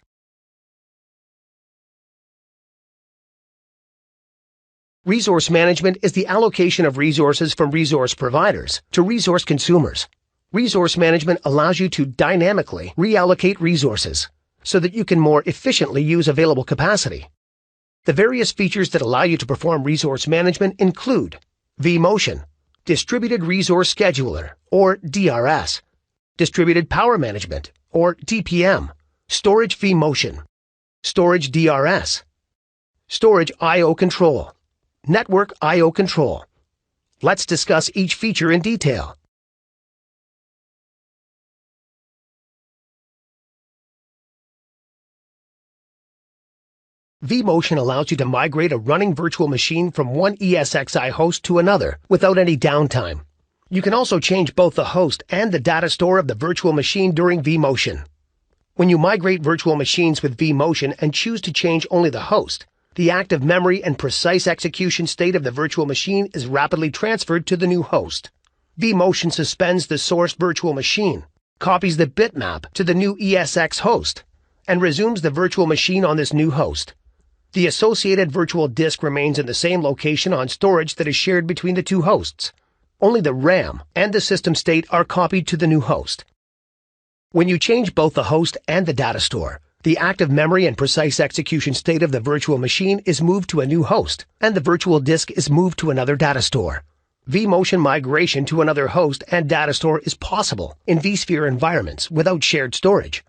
Resource management is the allocation of resources from resource providers to resource consumers. Resource management allows you to dynamically reallocate resources so that you can more efficiently use available capacity. The various features that allow you to perform resource management include vMotion, Distributed Resource Scheduler, or DRS, Distributed Power Management, or DPM, Storage vMotion, Storage DRS, Storage I/O Control, Network I/O Control. Let's discuss each feature in detail. vMotion allows you to migrate a running virtual machine from one ESXi host to another without any downtime. You can also change both the host and the data store of the virtual machine during vMotion. When you migrate virtual machines with vMotion and choose to change only the host, the active memory and precise execution state of the virtual machine is rapidly transferred to the new host. vMotion suspends the source virtual machine, copies the bitmap to the new ESX host, and resumes the virtual machine on this new host. The associated virtual disk remains in the same location on storage that is shared between the two hosts. Only the RAM and the system state are copied to the new host. When you change both the host and the data store, the active memory and precise execution state of the virtual machine is moved to a new host, and the virtual disk is moved to another data store. vMotion migration to another host and data store is possible in vSphere environments without shared storage.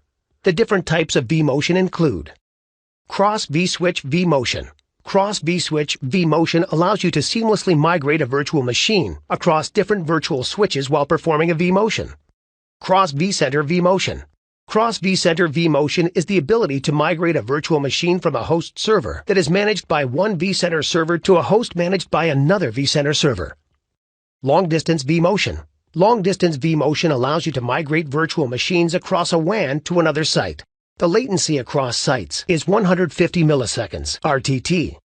The different types of vMotion include Cross vSwitch vMotion. Cross vSwitch vMotion allows you to seamlessly migrate a virtual machine across different virtual switches while performing a vMotion. Cross vCenter vMotion. Cross vCenter vMotion is the ability to migrate a virtual machine from a host server that is managed by one vCenter server to a host managed by another vCenter server. Long-distance vMotion. Long-distance vMotion allows you to migrate virtual machines across a WAN to another site. The latency across sites is 150 milliseconds, RTT.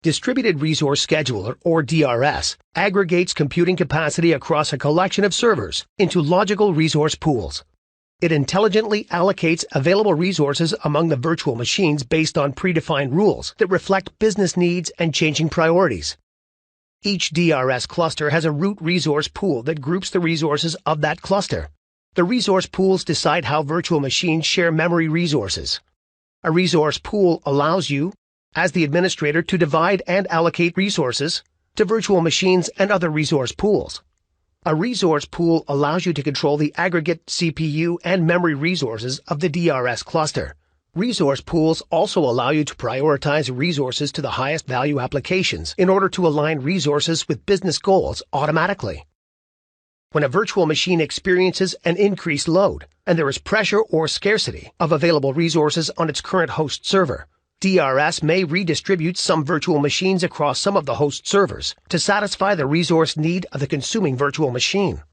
Distributed Resource Scheduler, or DRS, aggregates computing capacity across a collection of servers into logical resource pools. It intelligently allocates available resources among the virtual machines based on predefined rules that reflect business needs and changing priorities. Each DRS cluster has a root resource pool that groups the resources of that cluster. The resource pools decide how virtual machines share memory resources. A resource pool allows you, as the administrator, to divide and allocate resources to virtual machines and other resource pools. A resource pool allows you to control the aggregate CPU and memory resources of the DRS cluster. Resource pools also allow you to prioritize resources to the highest value applications in order to align resources with business goals automatically. When a virtual machine experiences an increased load and there is pressure or scarcity of available resources on its current host server, DRS may redistribute some virtual machines across some of the host servers to satisfy the resource need of the consuming virtual machine.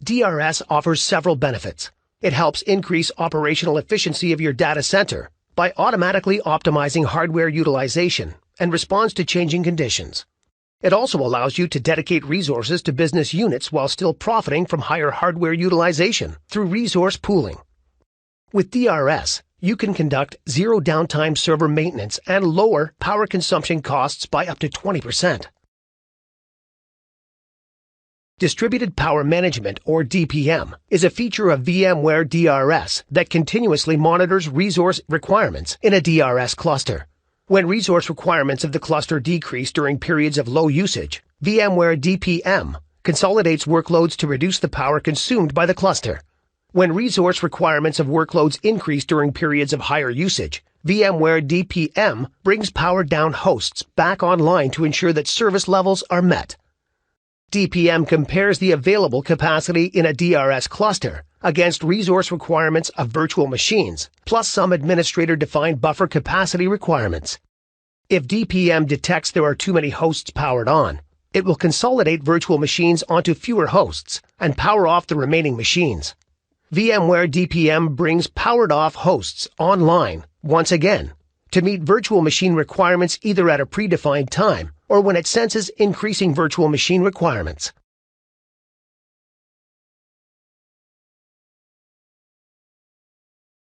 DRS offers several benefits. It helps increase operational efficiency of your data center by automatically optimizing hardware utilization and responds to changing conditions. It also allows you to dedicate resources to business units while still profiting from higher hardware utilization through resource pooling. With DRS, you can conduct zero downtime server maintenance and lower power consumption costs by up to 20%. Distributed Power Management, or DPM, is a feature of VMware DRS that continuously monitors resource requirements in a DRS cluster. When resource requirements of the cluster decrease during periods of low usage, VMware DPM consolidates workloads to reduce the power consumed by the cluster. When resource requirements of workloads increase during periods of higher usage, VMware DPM brings powered-down hosts back online to ensure that service levels are met. DPM compares the available capacity in a DRS cluster against resource requirements of virtual machines, plus some administrator-defined buffer capacity requirements. If DPM detects there are too many hosts powered on, it will consolidate virtual machines onto fewer hosts and power off the remaining machines. VMware DPM brings powered-off hosts online once again to meet virtual machine requirements either at a predefined time or when it senses increasing virtual machine requirements.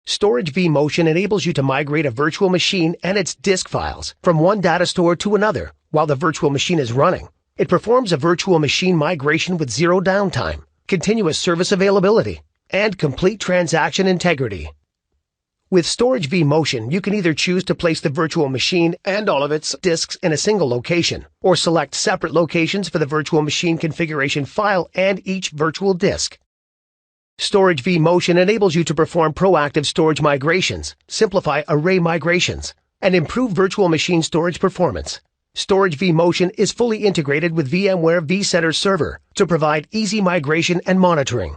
Storage vMotion enables you to migrate a virtual machine and its disk files from one data store to another while the virtual machine is running. It performs a virtual machine migration with zero downtime, continuous service availability, and complete transaction integrity. With Storage vMotion, you can either choose to place the virtual machine and all of its disks in a single location, or select separate locations for the virtual machine configuration file and each virtual disk. Storage vMotion enables you to perform proactive storage migrations, simplify array migrations, and improve virtual machine storage performance. Storage vMotion is fully integrated with VMware vCenter Server to provide easy migration and monitoring.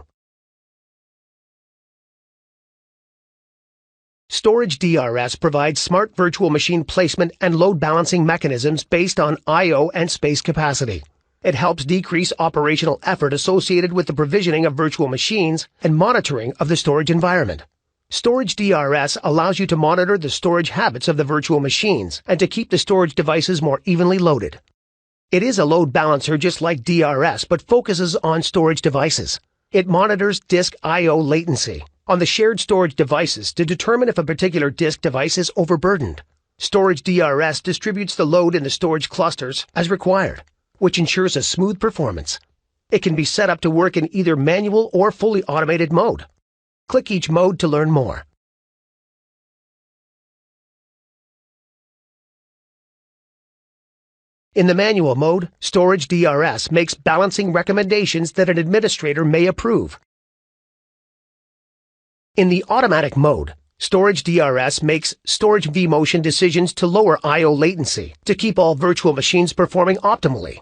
Storage DRS provides smart virtual machine placement and load balancing mechanisms based on I/O and space capacity. It helps decrease operational effort associated with the provisioning of virtual machines and monitoring of the storage environment. Storage DRS allows you to monitor the storage habits of the virtual machines and to keep the storage devices more evenly loaded. It is a load balancer just like DRS but focuses on storage devices. It monitors disk I/O latency on the shared storage devices to determine if a particular disk device is overburdened. Storage DRS distributes the load in the storage clusters as required, which ensures a smooth performance. It can be set up to work in either manual or fully automated mode. Click each mode to learn more. In the manual mode, Storage DRS makes balancing recommendations that an administrator may approve. In the automatic mode, Storage DRS makes Storage vMotion decisions to lower I/O latency to keep all virtual machines performing optimally.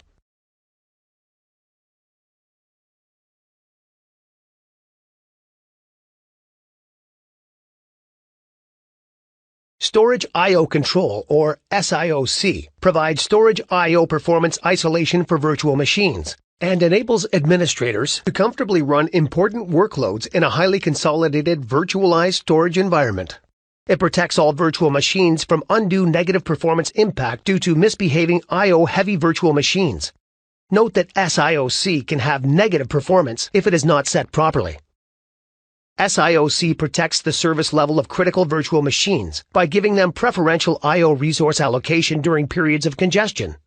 Storage I/O Control, or SIOC, provides storage I/O performance isolation for virtual machines and enables administrators to comfortably run important workloads in a highly consolidated virtualized storage environment. It protects all virtual machines from undue negative performance impact due to misbehaving I/O-heavy virtual machines. Note that SIOC can have negative performance if it is not set properly. SIOC protects the service level of critical virtual machines by giving them preferential I/O resource allocation during periods of congestion.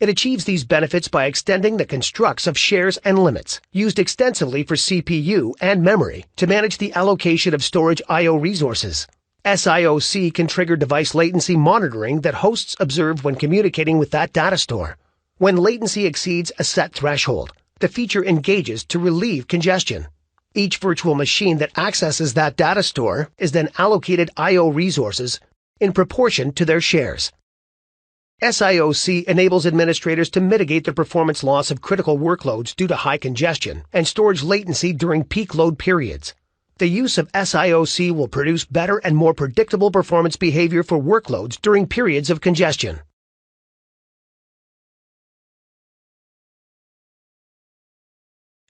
It achieves these benefits by extending the constructs of shares and limits, used extensively for CPU and memory, to manage the allocation of storage I/O resources. SIOC can trigger device latency monitoring that hosts observe when communicating with that data store. When latency exceeds a set threshold, the feature engages to relieve congestion. Each virtual machine that accesses that data store is then allocated I/O resources in proportion to their shares. SIOC enables administrators to mitigate the performance loss of critical workloads due to high congestion and storage latency during peak load periods. The use of SIOC will produce better and more predictable performance behavior for workloads during periods of congestion.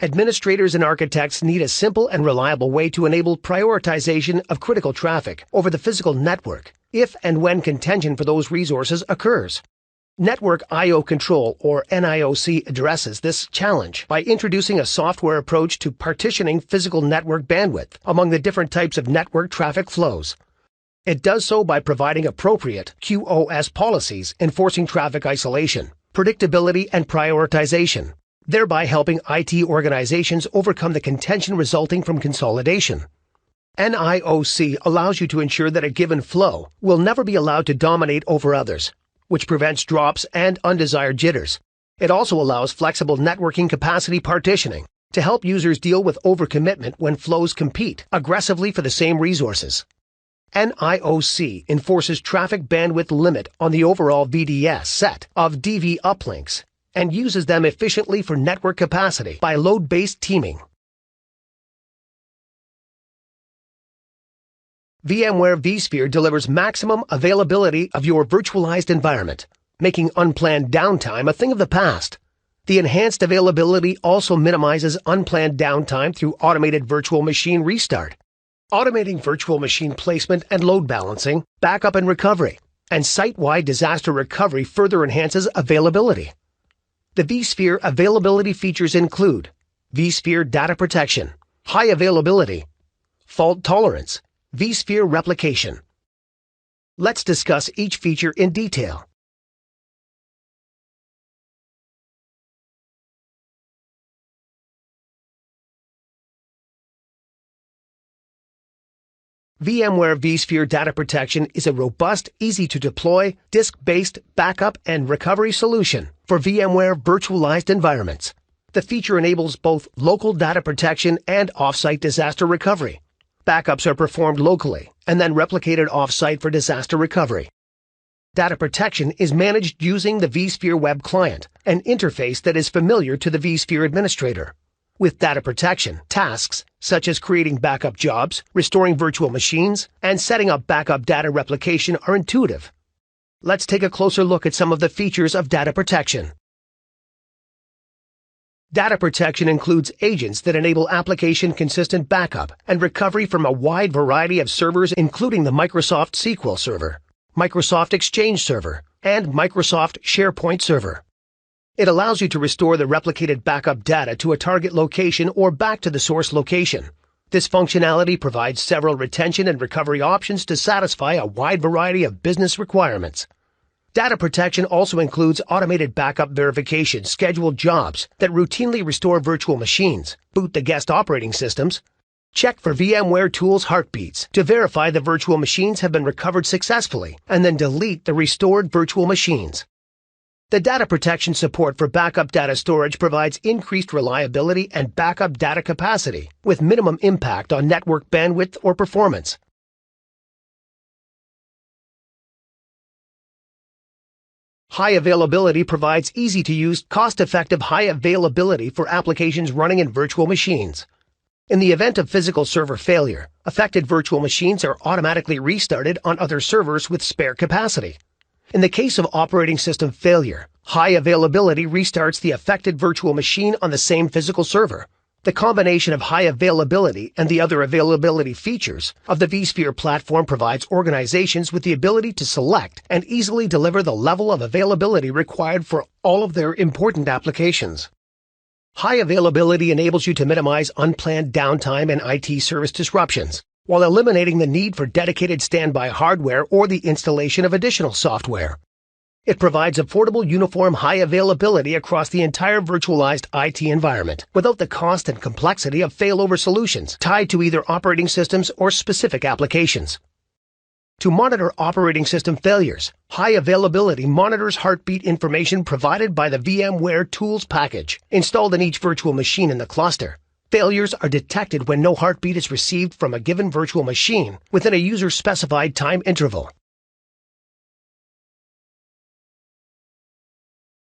Administrators and architects need a simple and reliable way to enable prioritization of critical traffic over the physical network, if and when contention for those resources occurs. Network I/O Control, or NIOC, addresses this challenge by introducing a software approach to partitioning physical network bandwidth among the different types of network traffic flows. It does so by providing appropriate QoS policies enforcing traffic isolation, predictability, and prioritization, thereby helping IT organizations overcome the contention resulting from consolidation. NIOC allows you to ensure that a given flow will never be allowed to dominate over others, which prevents drops and undesired jitters. It also allows flexible networking capacity partitioning to help users deal with overcommitment when flows compete aggressively for the same resources. NIOC enforces traffic bandwidth limit on the overall VDS set of DV uplinks and uses them efficiently for network capacity by load-based teaming. VMware vSphere delivers maximum availability of your virtualized environment, making unplanned downtime a thing of the past. The enhanced availability also minimizes unplanned downtime through automated virtual machine restart, automating virtual machine placement and load balancing, backup and recovery, and site-wide disaster recovery further enhances availability. The vSphere availability features include vSphere data protection, high availability, fault tolerance, vSphere replication. Let's discuss each feature in detail. VMware vSphere Data Protection is a robust, easy-to-deploy, disk-based backup and recovery solution for VMware virtualized environments. The feature enables both local data protection and off-site disaster recovery. Backups are performed locally and then replicated off-site for disaster recovery. Data protection is managed using the vSphere web client, an interface that is familiar to the vSphere administrator. With data protection, tasks such as creating backup jobs, restoring virtual machines, and setting up backup data replication are intuitive. Let's take a closer look at some of the features of data protection. Data protection includes agents that enable application-consistent backup and recovery from a wide variety of servers, including the Microsoft SQL Server, Microsoft Exchange Server, and Microsoft SharePoint Server. It allows you to restore the replicated backup data to a target location or back to the source location. This functionality provides several retention and recovery options to satisfy a wide variety of business requirements. Data protection also includes automated backup verification scheduled jobs that routinely restore virtual machines, boot the guest operating systems, check for VMware Tools heartbeats to verify the virtual machines have been recovered successfully, and then delete the restored virtual machines. The data protection support for backup data storage provides increased reliability and backup data capacity with minimum impact on network bandwidth or performance. High availability provides easy-to-use, cost-effective high availability for applications running in virtual machines. In the event of physical server failure, affected virtual machines are automatically restarted on other servers with spare capacity. In the case of operating system failure, high availability restarts the affected virtual machine on the same physical server. The combination of high availability and the other availability features of the vSphere platform provides organizations with the ability to select and easily deliver the level of availability required for all of their important applications. High availability enables you to minimize unplanned downtime and IT service disruptions, while eliminating the need for dedicated standby hardware or the installation of additional software. It provides affordable, uniform, high availability across the entire virtualized IT environment, without the cost and complexity of failover solutions tied to either operating systems or specific applications. To monitor operating system failures, high availability monitors heartbeat information provided by the VMware Tools package, installed in each virtual machine in the cluster. Failures are detected when no heartbeat is received from a given virtual machine within a user-specified time interval.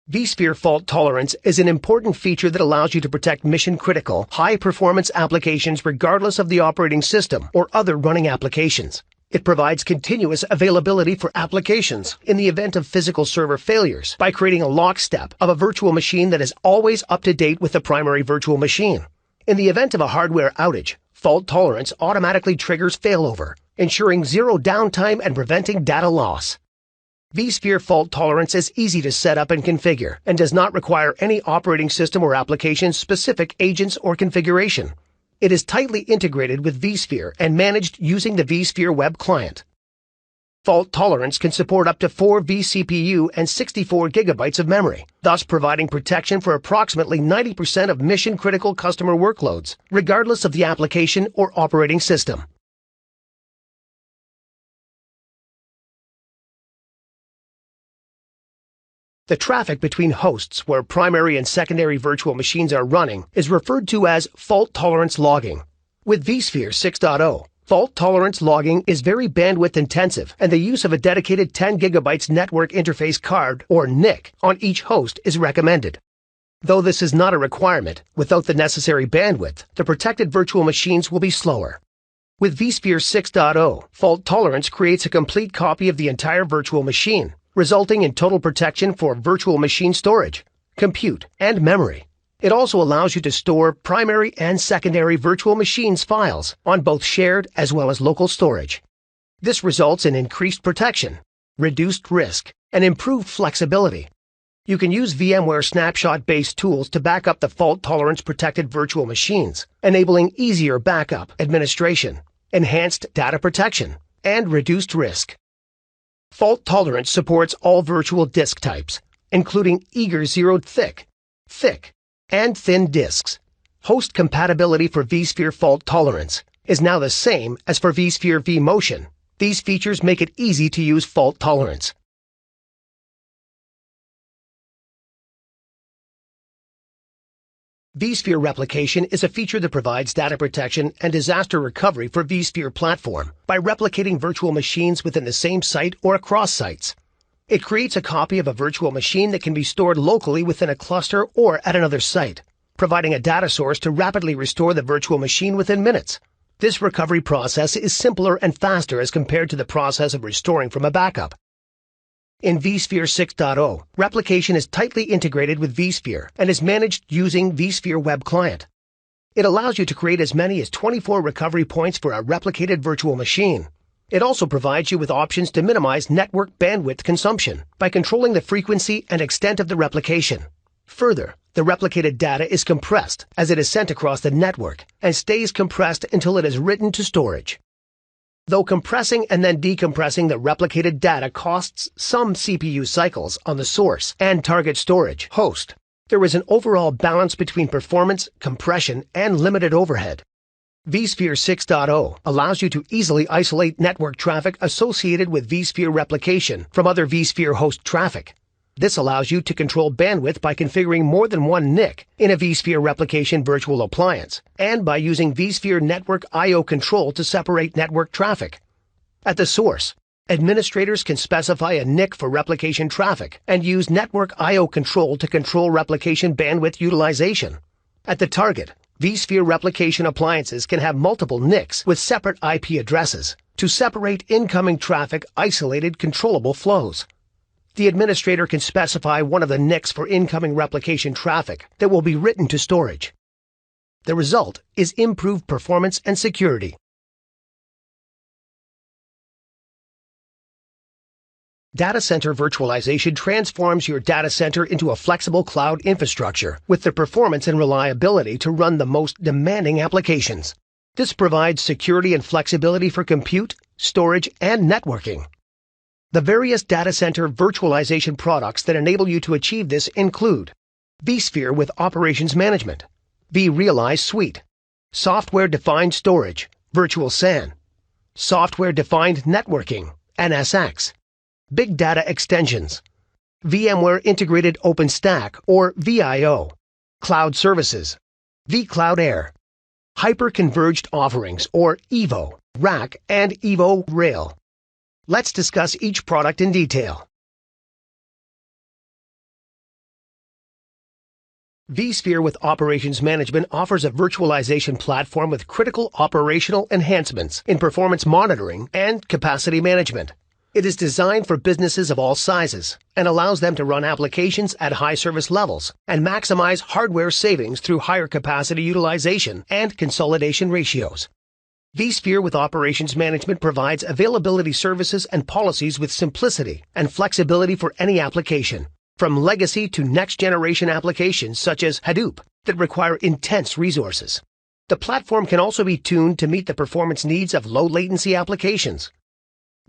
vSphere fault tolerance is an important feature that allows you to protect mission-critical, high-performance applications regardless of the operating system or other running applications. It provides continuous availability for applications in the event of physical server failures by creating a lockstep of a virtual machine that is always up to date with the primary virtual machine. In the event of a hardware outage, fault tolerance automatically triggers failover, ensuring zero downtime and preventing data loss. vSphere fault tolerance is easy to set up and configure and does not require any operating system or application-specific agents or configuration. It is tightly integrated with vSphere and managed using the vSphere web client. Fault tolerance can support up to 4 vCPU and 64 GB of memory, thus providing protection for approximately 90% of mission-critical customer workloads, regardless of the application or operating system. The traffic between hosts where primary and secondary virtual machines are running is referred to as fault tolerance logging. With vSphere 6.0, fault tolerance logging is very bandwidth intensive, and the use of a dedicated 10 GB network interface card, or NIC, on each host is recommended. Though this is not a requirement, without the necessary bandwidth, the protected virtual machines will be slower. With vSphere 6.0, fault tolerance creates a complete copy of the entire virtual machine, resulting in total protection for virtual machine storage, compute, and memory. It also allows you to store primary and secondary virtual machines files on both shared as well as local storage. This results in increased protection, reduced risk, and improved flexibility. You can use VMware snapshot-based tools to back up the fault-tolerance protected virtual machines, enabling easier backup administration, enhanced data protection, and reduced risk. Fault tolerance supports all virtual disk types, including eager zeroed thick, and thin disks. Host compatibility for vSphere fault tolerance is now the same as for vSphere vMotion. These features make it easy to use fault tolerance. vSphere replication is a feature that provides data protection and disaster recovery for vSphere platform by replicating virtual machines within the same site or across sites. It creates a copy of a virtual machine that can be stored locally within a cluster or at another site, providing a data source to rapidly restore the virtual machine within minutes. This recovery process is simpler and faster as compared to the process of restoring from a backup. In vSphere 6.0, replication is tightly integrated with vSphere and is managed using vSphere web client. It allows you to create as many as 24 recovery points for a replicated virtual machine. It also provides you with options to minimize network bandwidth consumption by controlling the frequency and extent of the replication. Further, the replicated data is compressed as it is sent across the network and stays compressed until it is written to storage. Though compressing and then decompressing the replicated data costs some CPU cycles on the source and target storage host, there is an overall balance between performance, compression, and limited overhead. vSphere 6.0 allows you to easily isolate network traffic associated with vSphere replication from other vSphere host traffic. This allows you to control bandwidth by configuring more than one NIC in a vSphere replication virtual appliance, and by using vSphere Network I/O control to separate network traffic. At the source, administrators can specify a NIC for replication traffic and use Network I/O control to control replication bandwidth utilization. At the target, vSphere replication appliances can have multiple NICs with separate IP addresses to separate incoming traffic isolated controllable flows. The administrator can specify one of the NICs for incoming replication traffic that will be written to storage. The result is improved performance and security. Data center virtualization transforms your data center into a flexible cloud infrastructure with the performance and reliability to run the most demanding applications. This provides security and flexibility for compute, storage, and networking. The various data center virtualization products that enable you to achieve this include vSphere with Operations Management, vRealize Suite, Software-Defined Storage, Virtual SAN, Software-Defined Networking, NSX, Big Data Extensions, VMware Integrated OpenStack or VIO, Cloud Services, vCloud Air, Hyper-Converged Offerings or EVO, Rack and EVO Rail. Let's discuss each product in detail. vSphere with Operations Management offers a virtualization platform with critical operational enhancements in performance monitoring and capacity management. It is designed for businesses of all sizes and allows them to run applications at high service levels and maximize hardware savings through higher capacity utilization and consolidation ratios. vSphere with Operations Management provides availability services and policies with simplicity and flexibility for any application, from legacy to next-generation applications such as Hadoop that require intense resources. The platform can also be tuned to meet the performance needs of low-latency applications.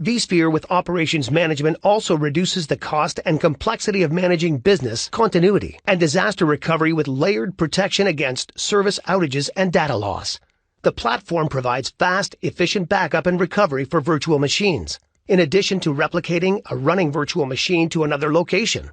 vSphere with Operations Management also reduces the cost and complexity of managing business continuity and disaster recovery with layered protection against service outages and data loss. The platform provides fast, efficient backup and recovery for virtual machines, in addition to replicating a running virtual machine to another location.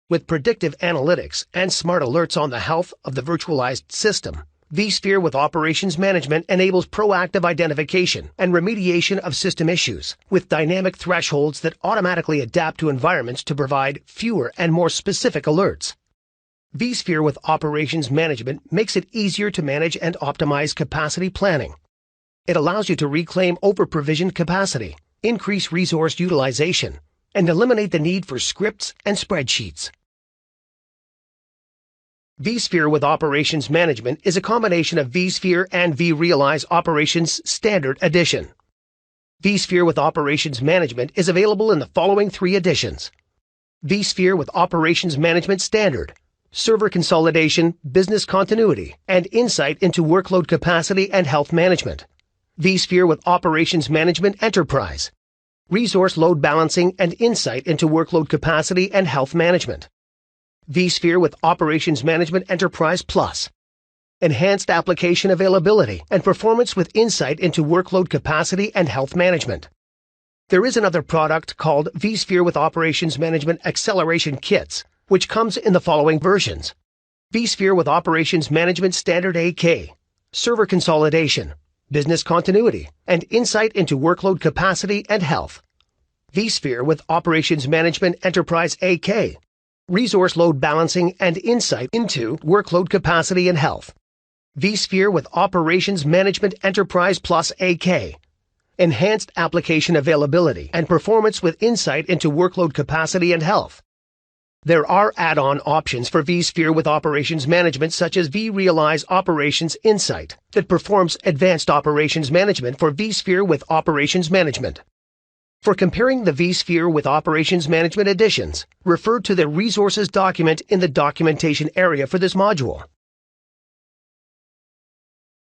With predictive analytics and smart alerts on the health of the virtualized system, vSphere with Operations Management enables proactive identification and remediation of system issues, with dynamic thresholds that automatically adapt to environments to provide fewer and more specific alerts. vSphere with Operations Management makes it easier to manage and optimize capacity planning. It allows you to reclaim over-provisioned capacity, increase resource utilization, and eliminate the need for scripts and spreadsheets. vSphere with Operations Management is a combination of vSphere and vRealize Operations Standard Edition. vSphere with Operations Management is available in the following 3 editions: vSphere with Operations Management Standard, Server Consolidation, Business Continuity, and Insight into Workload Capacity and Health Management; vSphere with Operations Management Enterprise, Resource Load Balancing and Insight into Workload Capacity and Health Management; vSphere with Operations Management Enterprise Plus, Enhanced Application Availability and Performance with Insight into Workload Capacity and Health Management. There is another product called vSphere with Operations Management Acceleration Kits, which comes in the following versions: vSphere with Operations Management Standard AK, Server Consolidation, Business Continuity, and Insight into Workload Capacity and Health; vSphere with Operations Management Enterprise AK, Resource Load Balancing and Insight into Workload Capacity and Health; vSphere with Operations Management Enterprise Plus AK, Enhanced Application Availability and Performance with Insight into Workload Capacity and Health. There are add-on options for vSphere with Operations Management such as vRealize Operations Insight that performs advanced operations management for vSphere with Operations Management. For comparing the vSphere with Operations Management editions, refer to the Resources document in the documentation area for this module.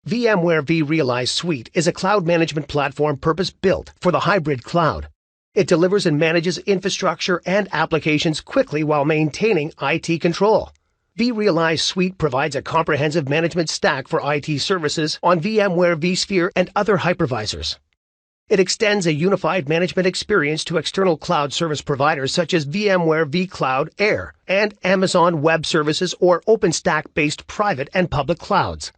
VMware vRealize Suite is a cloud management platform purpose-built for the hybrid cloud. It delivers and manages infrastructure and applications quickly while maintaining IT control. vRealize Suite provides a comprehensive management stack for IT services on VMware vSphere and other hypervisors. It extends a unified management experience to external cloud service providers such as VMware vCloud Air and Amazon Web Services or OpenStack-based private and public clouds.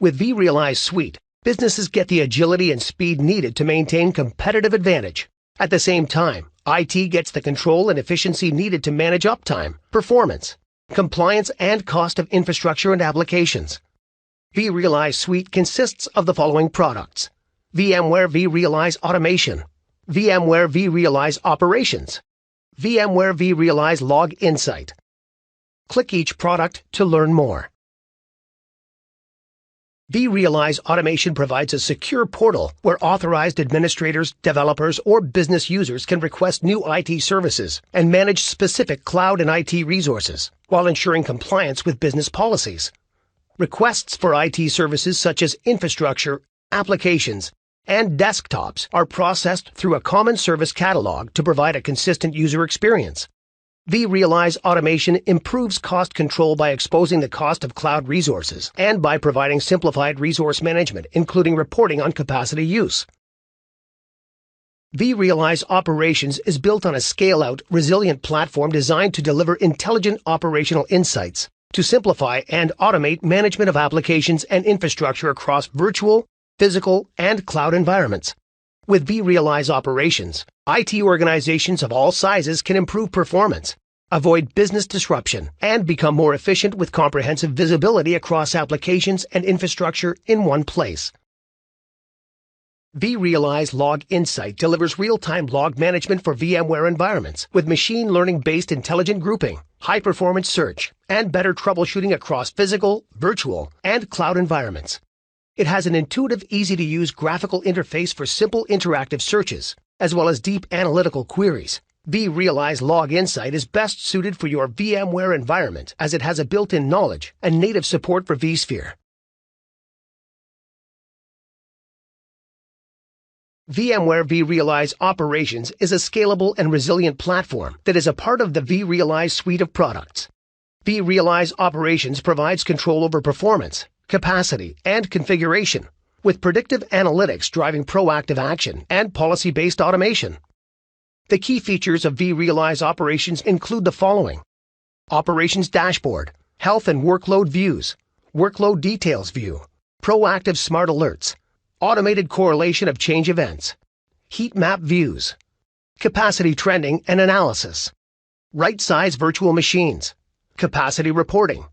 With vRealize Suite, businesses get the agility and speed needed to maintain competitive advantage. At the same time, IT gets the control and efficiency needed to manage uptime, performance, compliance, and cost of infrastructure and applications. vRealize suite consists of the following products: VMware vRealize Automation, VMware vRealize Operations, VMware vRealize Log Insight. Click each product to learn more. vRealize Automation provides a secure portal where authorized administrators, developers, or business users can request new IT services and manage specific cloud and IT resources while ensuring compliance with business policies. Requests for IT services such as infrastructure, applications, and desktops are processed through a common service catalog to provide a consistent user experience. vRealize Automation improves cost control by exposing the cost of cloud resources and by providing simplified resource management, including reporting on capacity use. vRealize Operations is built on a scale-out, resilient platform designed to deliver intelligent operational insights to simplify and automate management of applications and infrastructure across virtual, physical, and cloud environments. With vRealize Operations, IT organizations of all sizes can improve performance, avoid business disruption, and become more efficient with comprehensive visibility across applications and infrastructure in one place. vRealize Log Insight delivers real-time log management for VMware environments with machine learning-based intelligent grouping, high-performance search, and better troubleshooting across physical, virtual, and cloud environments. It has an intuitive, easy-to-use graphical interface for simple interactive searches, as well as deep analytical queries. vRealize Log Insight is best suited for your VMware environment as it has a built-in knowledge and native support for vSphere. VMware vRealize Operations is a scalable and resilient platform that is a part of the vRealize suite of products. vRealize Operations provides control over performance, capacity, and configuration, with predictive analytics driving proactive action and policy-based automation. The key features of vRealize Operations include the following: Operations Dashboard, Health and Workload Views, Workload Details View, Proactive Smart Alerts, Automated Correlation of Change Events, Heat Map Views, Capacity Trending and Analysis, Right-Size Virtual Machines, Capacity Reporting,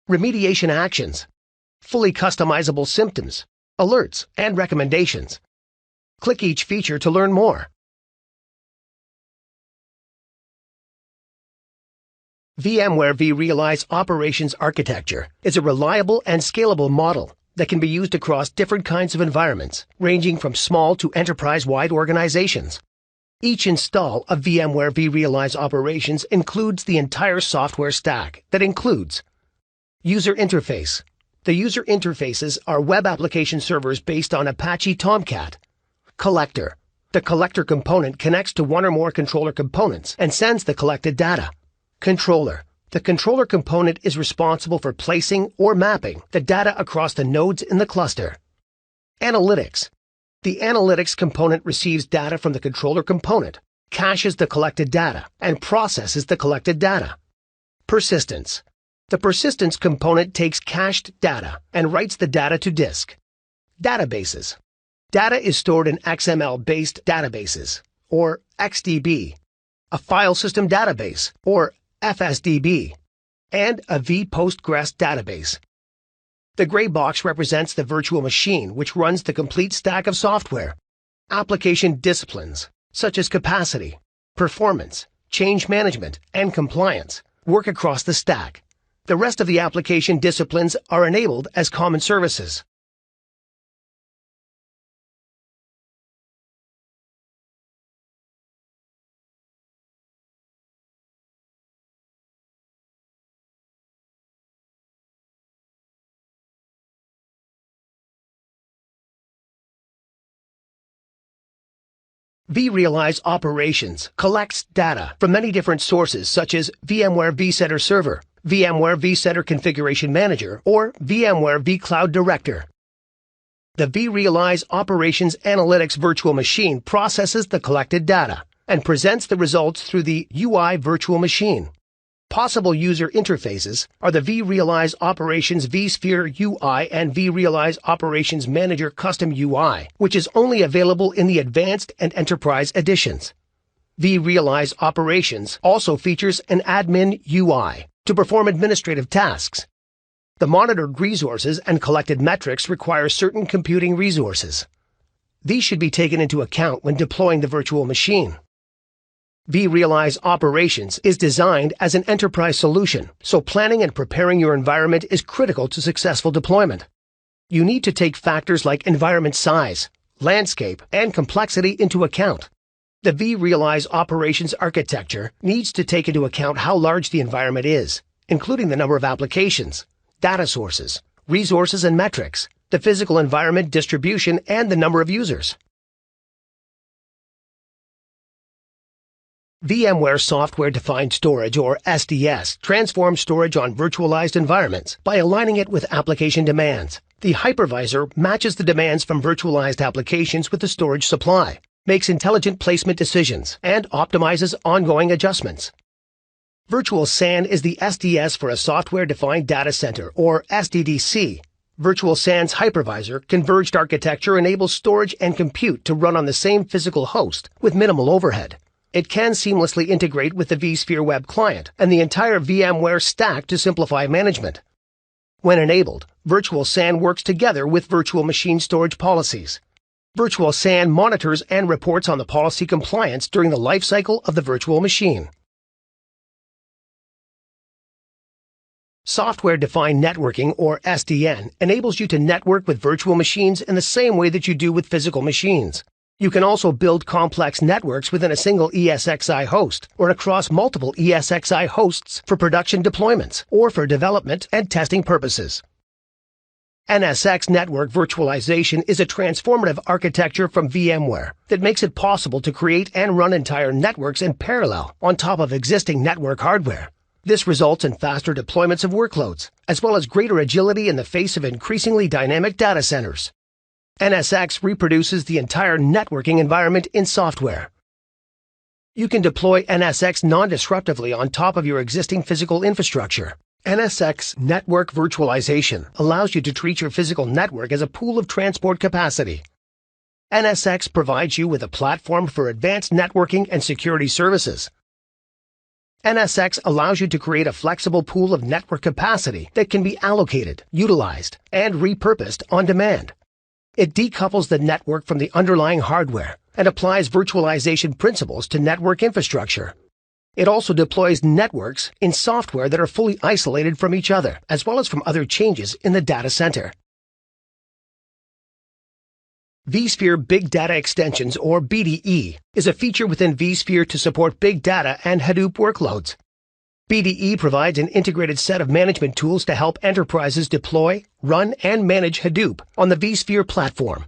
Remediation Actions, Fully Customizable Symptoms, Alerts, and Recommendations. Click each feature to learn more. VMware vRealize Operations Architecture is a reliable and scalable model that can be used across different kinds of environments, ranging from small to enterprise-wide organizations. Each install of VMware vRealize Operations includes the entire software stack that includes User Interface. The user interfaces are web application servers based on Apache Tomcat. Collector. The collector component connects to one or more controller components and sends the collected data. Controller. The controller component is responsible for placing or mapping the data across the nodes in the cluster. Analytics. The analytics component receives data from the controller component, caches the collected data, and processes the collected data. Persistence. The persistence component takes cached data and writes the data to disk. Databases. Data is stored in XML-based databases, or XDB, a file system database, or FSDB, and a vPostgres database. The gray box represents the virtual machine which runs the complete stack of software. Application disciplines, such as capacity, performance, change management, and compliance, work across the stack. The rest of the application disciplines are enabled as common services. vRealize Operations collects data from many different sources such as VMware vCenter Server, VMware vCenter Configuration Manager, or VMware vCloud Director. The vRealize Operations Analytics virtual machine processes the collected data and presents the results through the UI virtual machine. Possible user interfaces are the vRealize Operations vSphere UI and vRealize Operations Manager Custom UI, which is only available in the Advanced and Enterprise editions. vRealize Operations also features an Admin UI to perform administrative tasks. The monitored resources and collected metrics require certain computing resources. These should be taken into account when deploying the virtual machine. vRealize Operations is designed as an enterprise solution, so planning and preparing your environment is critical to successful deployment. You need to take factors like environment size, landscape, and complexity into account. The vRealize Operations architecture needs to take into account how large the environment is, including the number of applications, data sources, resources and metrics, the physical environment distribution, and the number of users. VMware Software-Defined Storage, or SDS, transforms storage on virtualized environments by aligning it with application demands. The Hypervisor matches the demands from virtualized applications with the storage supply, makes intelligent placement decisions, and optimizes ongoing adjustments. Virtual SAN is the SDS for a software-defined data center, or SDDC. Virtual SAN's Hypervisor converged architecture enables storage and compute to run on the same physical host with minimal overhead. It can seamlessly integrate with the vSphere web client and the entire VMware stack to simplify management. When enabled, Virtual SAN works together with virtual machine storage policies. Virtual SAN monitors and reports on the policy compliance during the lifecycle of the virtual machine. Software-Defined Networking, or SDN, enables you to network with virtual machines in the same way that you do with physical machines. You can also build complex networks within a single ESXi host or across multiple ESXi hosts for production deployments or for development and testing purposes. NSX Network Virtualization is a transformative architecture from VMware that makes it possible to create and run entire networks in parallel on top of existing network hardware. This results in faster deployments of workloads, as well as greater agility in the face of increasingly dynamic data centers. NSX reproduces the entire networking environment in software. You can deploy NSX non-disruptively on top of your existing physical infrastructure. NSX Network Virtualization allows you to treat your physical network as a pool of transport capacity. NSX provides you with a platform for advanced networking and security services. NSX allows you to create a flexible pool of network capacity that can be allocated, utilized, and repurposed on demand. It decouples the network from the underlying hardware and applies virtualization principles to network infrastructure. It also deploys networks in software that are fully isolated from each other, as well as from other changes in the data center. vSphere Big Data Extensions, or BDE, is a feature within vSphere to support big data and Hadoop workloads. BDE provides an integrated set of management tools to help enterprises deploy, run, and manage Hadoop on the vSphere platform.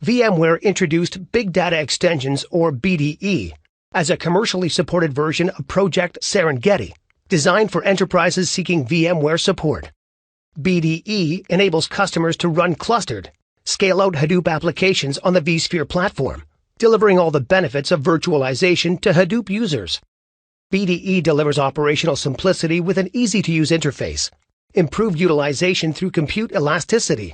VMware introduced Big Data Extensions, or BDE, as a commercially supported version of Project Serengeti, designed for enterprises seeking VMware support. BDE enables customers to run clustered, scale-out Hadoop applications on the vSphere platform, delivering all the benefits of virtualization to Hadoop users. BDE delivers operational simplicity with an easy-to-use interface, improved utilization through compute elasticity,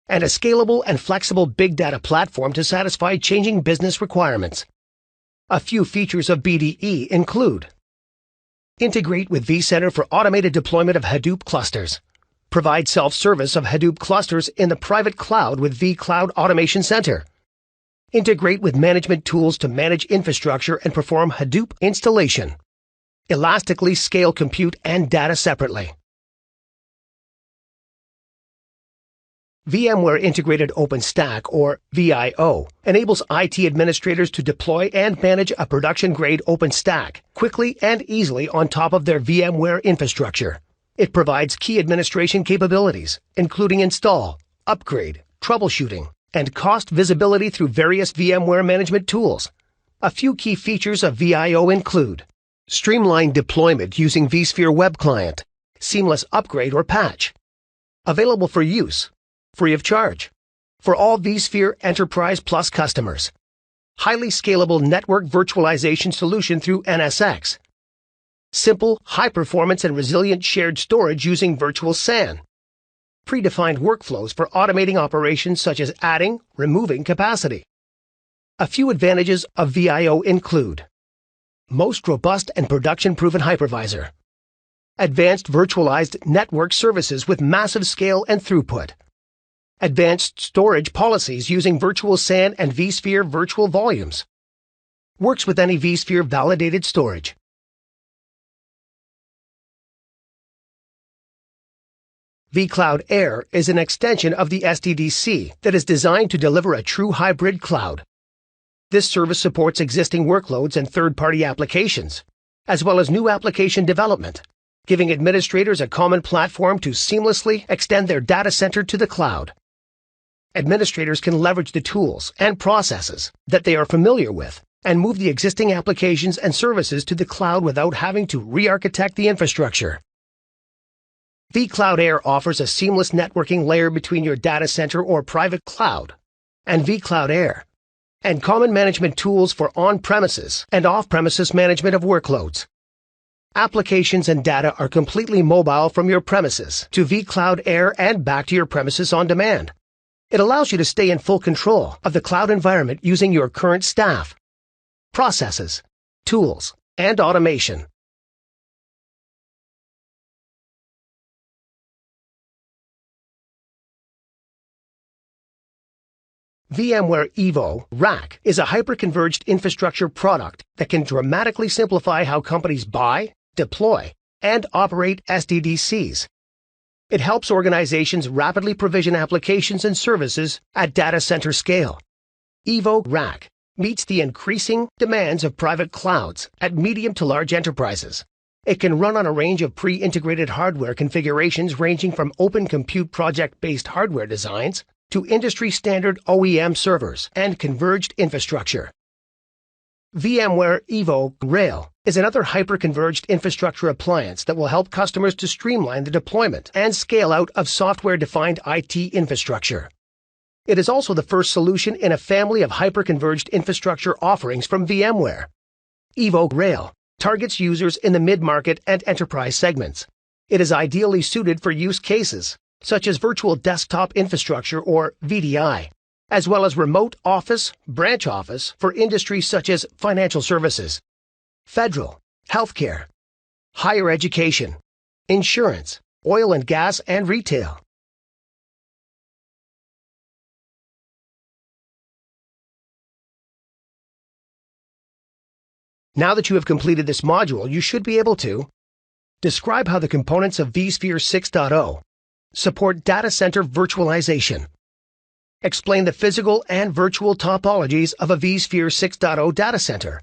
and a scalable and flexible big data platform to satisfy changing business requirements. A few features of BDE include: integrate with vCenter for automated deployment of Hadoop clusters, provide self-service of Hadoop clusters in the private cloud with vCloud Automation Center, integrate with management tools to manage infrastructure and perform Hadoop installation, elastically scale compute and data separately. VMware Integrated OpenStack, or VIO, enables IT administrators to deploy and manage a production-grade OpenStack quickly and easily on top of their VMware infrastructure. It provides key administration capabilities, including install, upgrade, troubleshooting, and cost visibility through various VMware management tools. A few key features of VIO include: streamlined deployment using vSphere web client, seamless upgrade or patch, available for use, free of charge, for all vSphere Enterprise Plus customers, highly scalable network virtualization solution through NSX, simple, high-performance and resilient shared storage using Virtual SAN, predefined workflows for automating operations such as adding, removing capacity. A few advantages of VIO include: most robust and production-proven hypervisor, Advanced virtualized network services with massive scale and throughput. Advanced storage policies using virtual SAN and vSphere virtual volumes. Works with any vSphere validated storage. vCloud Air is an extension of the SDDC that is designed to deliver a true hybrid cloud. This service supports existing workloads and third-party applications, as well as new application development, giving administrators a common platform to seamlessly extend their data center to the cloud. Administrators can leverage the tools and processes that they are familiar with and move the existing applications and services to the cloud without having to re-architect the infrastructure. vCloud Air offers a seamless networking layer between your data center or private cloud and vCloud Air, and common management tools for on-premises and off-premises management of workloads. Applications and data are completely mobile from your premises to vCloud Air and back to your premises on demand. It allows you to stay in full control of the cloud environment using your current staff, processes, tools, and automation. VMware Evo Rack is a hyper-converged infrastructure product that can dramatically simplify how companies buy, deploy, and operate SDDCs. It helps organizations rapidly provision applications and services at data center scale. Evo Rack meets the increasing demands of private clouds at medium to large enterprises. It can run on a range of pre-integrated hardware configurations ranging from Open Compute project-based hardware designs to industry-standard OEM servers and converged infrastructure. VMware Evo Rail is another hyper-converged infrastructure appliance that will help customers to streamline the deployment and scale out of software-defined IT infrastructure. It is also the first solution in a family of hyper-converged infrastructure offerings from VMware. Evo Rail targets users in the mid-market and enterprise segments. It is ideally suited for use cases such as virtual desktop infrastructure or VDI, as well as remote office, branch office for industries such as financial services, federal, healthcare, higher education, insurance, oil and gas, and retail. Now that you have completed this module, you should be able to describe how the components of vSphere 6.0 support data center virtualization. Explain the physical and virtual topologies of a vSphere 6.0 data center.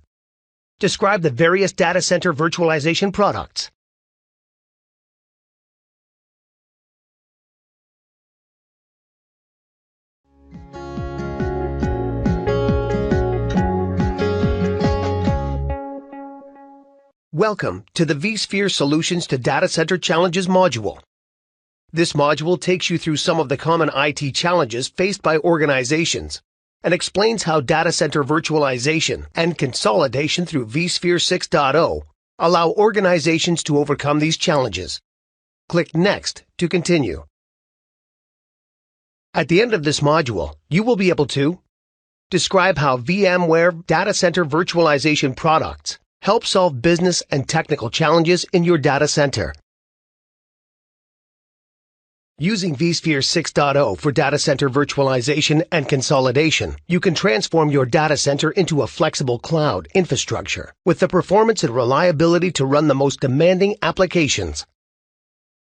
Describe the various data center virtualization products. Welcome to the vSphere Solutions to Data Center Challenges module. This module takes you through some of the common IT challenges faced by organizations and explains how data center virtualization and consolidation through vSphere 6.0 allow organizations to overcome these challenges. Click Next to continue. At the end of this module, you will be able to describe how VMware data center virtualization products help solve business and technical challenges in your data center. Using vSphere 6.0 for data center virtualization and consolidation, you can transform your data center into a flexible cloud infrastructure with the performance and reliability to run the most demanding applications.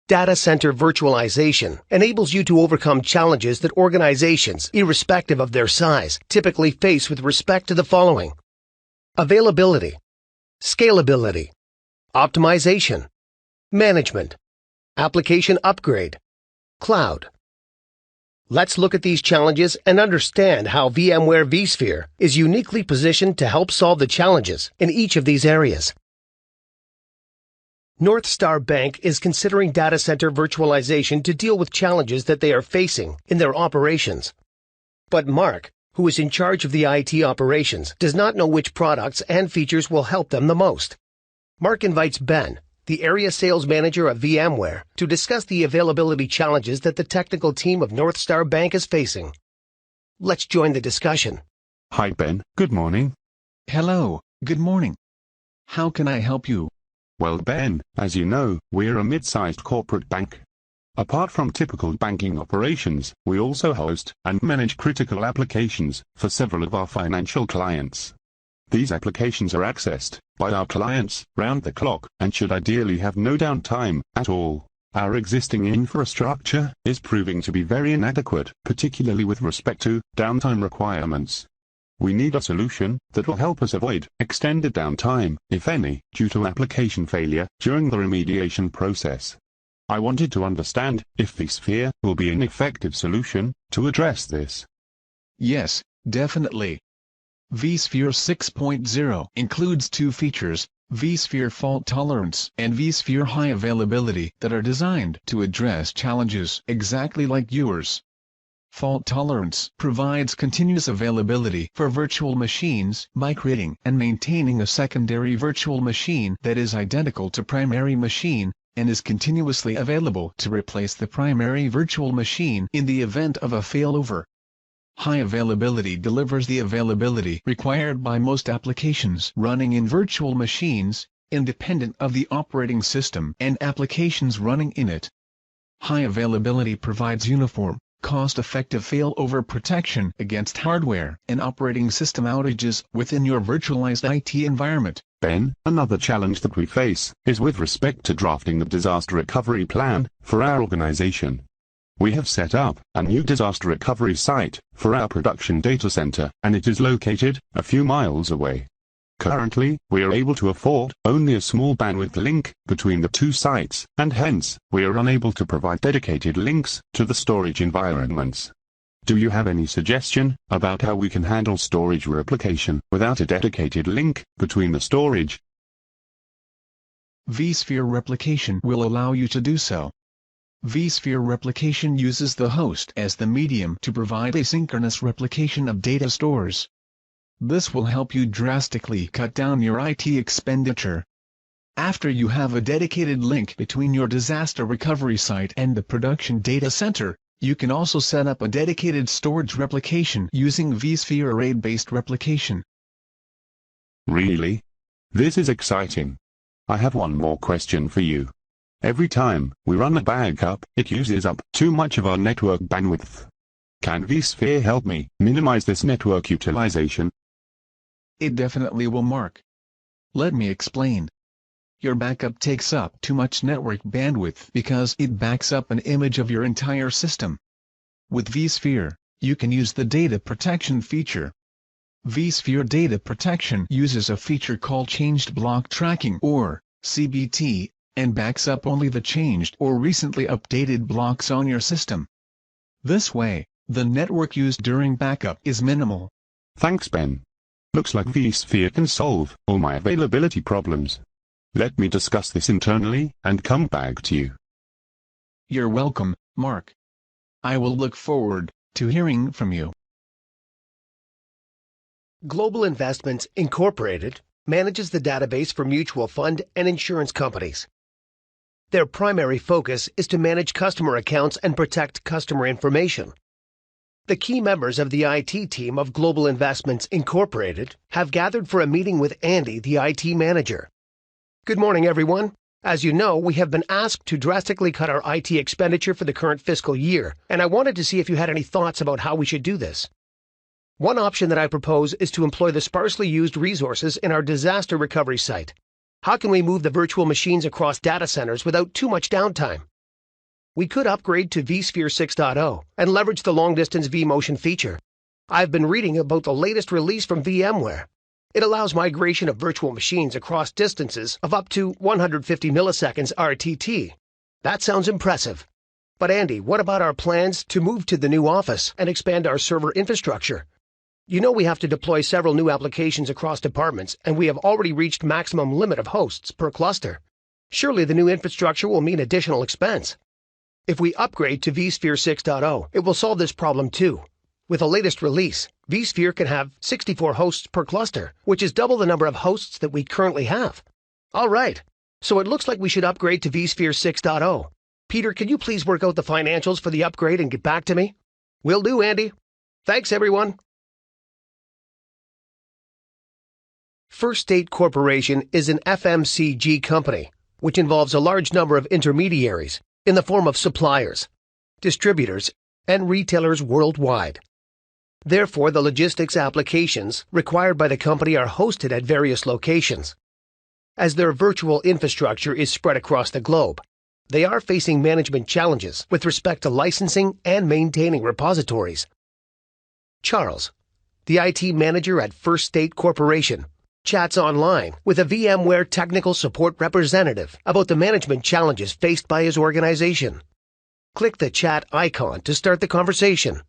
Data center virtualization enables you to overcome challenges that organizations, irrespective of their size, typically face with respect to the following: availability, scalability, optimization, management, application upgrade, cloud. Let's look at these challenges and understand how VMware vSphere is uniquely positioned to help solve the challenges in each of these areas. North Star Bank is considering data center virtualization to deal with challenges that they are facing in their operations. But Mark, who is in charge of the IT operations, does not know which products and features will help them the most. Mark invites Ben, the area sales manager of VMware, to discuss the availability challenges that the technical team of North Star Bank is facing. Let's join the discussion. Hi Ben, good morning. Hello, good morning. How can I help you? Well, Ben, as you know, we're a mid-sized corporate bank. Apart from typical banking operations, we also host and manage critical applications for several of our financial clients. These applications are accessed by our clients round the clock and should ideally have no downtime at all. Our existing infrastructure is proving to be very inadequate, particularly with respect to downtime requirements. We need a solution that will help us avoid extended downtime, if any, due to application failure during the remediation process. I wanted to understand if vSphere will be an effective solution to address this. Yes, definitely. vSphere 6.0 includes two features, vSphere Fault Tolerance and vSphere High Availability, that are designed to address challenges exactly like yours. Fault Tolerance provides continuous availability for virtual machines by creating and maintaining a secondary virtual machine that is identical to primary machine, and is continuously available to replace the primary virtual machine in the event of a failover. High Availability delivers the availability required by most applications running in virtual machines, independent of the operating system and applications running in it. High Availability provides uniform, cost-effective failover protection against hardware and operating system outages within your virtualized IT environment. Ben, another challenge that we face is with respect to drafting the disaster recovery plan for our organization. We have set up a new disaster recovery site for our production data center, and it is located a few miles away. Currently, we are able to afford only a small bandwidth link between the two sites, and hence, we are unable to provide dedicated links to the storage environments. Do you have any suggestion about how we can handle storage replication without a dedicated link between the storage? vSphere Replication will allow you to do so. vSphere Replication uses the host as the medium to provide asynchronous replication of data stores. This will help you drastically cut down your IT expenditure. After you have a dedicated link between your disaster recovery site and the production data center, you can also set up a dedicated storage replication using vSphere array-based replication. Really? This is exciting. I have one more question for you. Every time we run a backup, it uses up too much of our network bandwidth. Can vSphere help me minimize this network utilization? It definitely will, Mark. Let me explain. Your backup takes up too much network bandwidth because it backs up an image of your entire system. With vSphere, you can use the data protection feature. vSphere Data Protection uses a feature called Changed Block Tracking, or CBT, and backs up only the changed or recently updated blocks on your system. This way, the network used during backup is minimal. Thanks, Ben. Looks like vSphere can solve all my availability problems. Let me discuss this internally and come back to you. You're welcome, Mark. I will look forward to hearing from you. Global Investments Incorporated manages the database for mutual fund and insurance companies. Their primary focus is to manage customer accounts and protect customer information. The key members of the IT team of Global Investments Incorporated have gathered for a meeting with Andy, the IT manager. Good morning, everyone. As you know, we have been asked to drastically cut our IT expenditure for the current fiscal year, and I wanted to see if you had any thoughts about how we should do this. One option that I propose is to employ the sparsely used resources in our disaster recovery site. How can we move the virtual machines across data centers without too much downtime? We could upgrade to vSphere 6.0 and leverage the long-distance vMotion feature. I've been reading about the latest release from VMware. It allows migration of virtual machines across distances of up to 150 milliseconds RTT. That sounds impressive. But Andy, what about our plans to move to the new office and expand our server infrastructure? You know we have to deploy several new applications across departments, and we have already reached maximum limit of hosts per cluster. Surely the new infrastructure will mean additional expense. If we upgrade to vSphere 6.0, it will solve this problem too. With the latest release, vSphere can have 64 hosts per cluster, which is double the number of hosts that we currently have. All right, so it looks like we should upgrade to vSphere 6.0. Peter, can you please work out the financials for the upgrade and get back to me? Will do, Andy. Thanks, everyone. First State Corporation is an FMCG company, which involves a large number of intermediaries in the form of suppliers, distributors, and retailers worldwide. Therefore, the logistics applications required by the company are hosted at various locations. As their virtual infrastructure is spread across the globe, they are facing management challenges with respect to licensing and maintaining repositories. Charles, the IT manager at First State Corporation, chats online with a VMware technical support representative about the management challenges faced by his organization. Click the chat icon to start the conversation.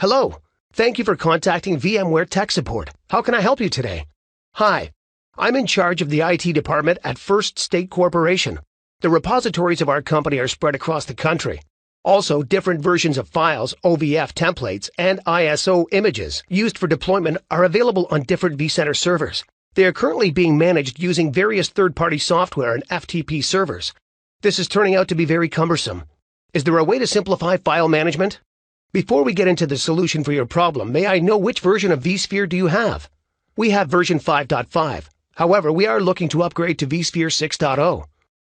Hello, thank you for contacting VMware Tech Support. How can I help you today? Hi, I'm in charge of the IT department at First State Corporation. The repositories of our company are spread across the country. Also, different versions of files, OVF templates, and ISO images used for deployment are available on different vCenter servers. They are currently being managed using various third-party software and FTP servers. This is turning out to be very cumbersome. Is there a way to simplify file management? Before we get into the solution for your problem, may I know which version of vSphere do you have? We have version 5.5. However, we are looking to upgrade to vSphere 6.0.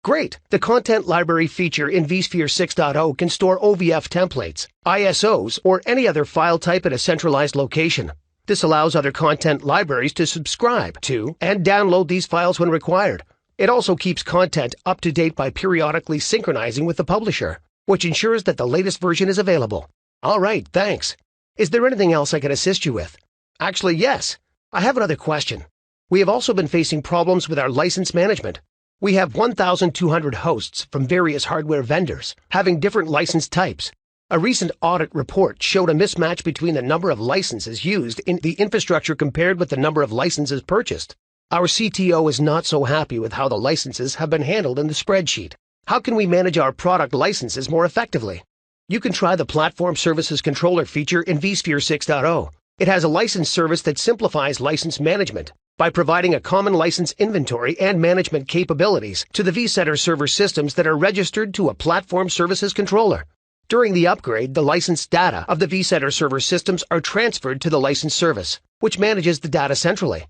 Great! The content library feature in vSphere 6.0 can store OVF templates, ISOs, or any other file type at a centralized location. This allows other content libraries to subscribe to and download these files when required. It also keeps content up to date by periodically synchronizing with the publisher, which ensures that the latest version is available. All right, thanks. Is there anything else I can assist you with? Actually, yes. I have another question. We have also been facing problems with our license management. We have 1,200 hosts from various hardware vendors, having different license types. A recent audit report showed a mismatch between the number of licenses used in the infrastructure compared with the number of licenses purchased. Our CTO is not so happy with how the licenses have been handled in the spreadsheet. How can we manage our product licenses more effectively? You can try the Platform Services Controller feature in vSphere 6.0. It has a license service that simplifies license management by providing a common license inventory and management capabilities to the vCenter server systems that are registered to a Platform Services Controller. During the upgrade, the license data of the vCenter server systems are transferred to the license service, which manages the data centrally.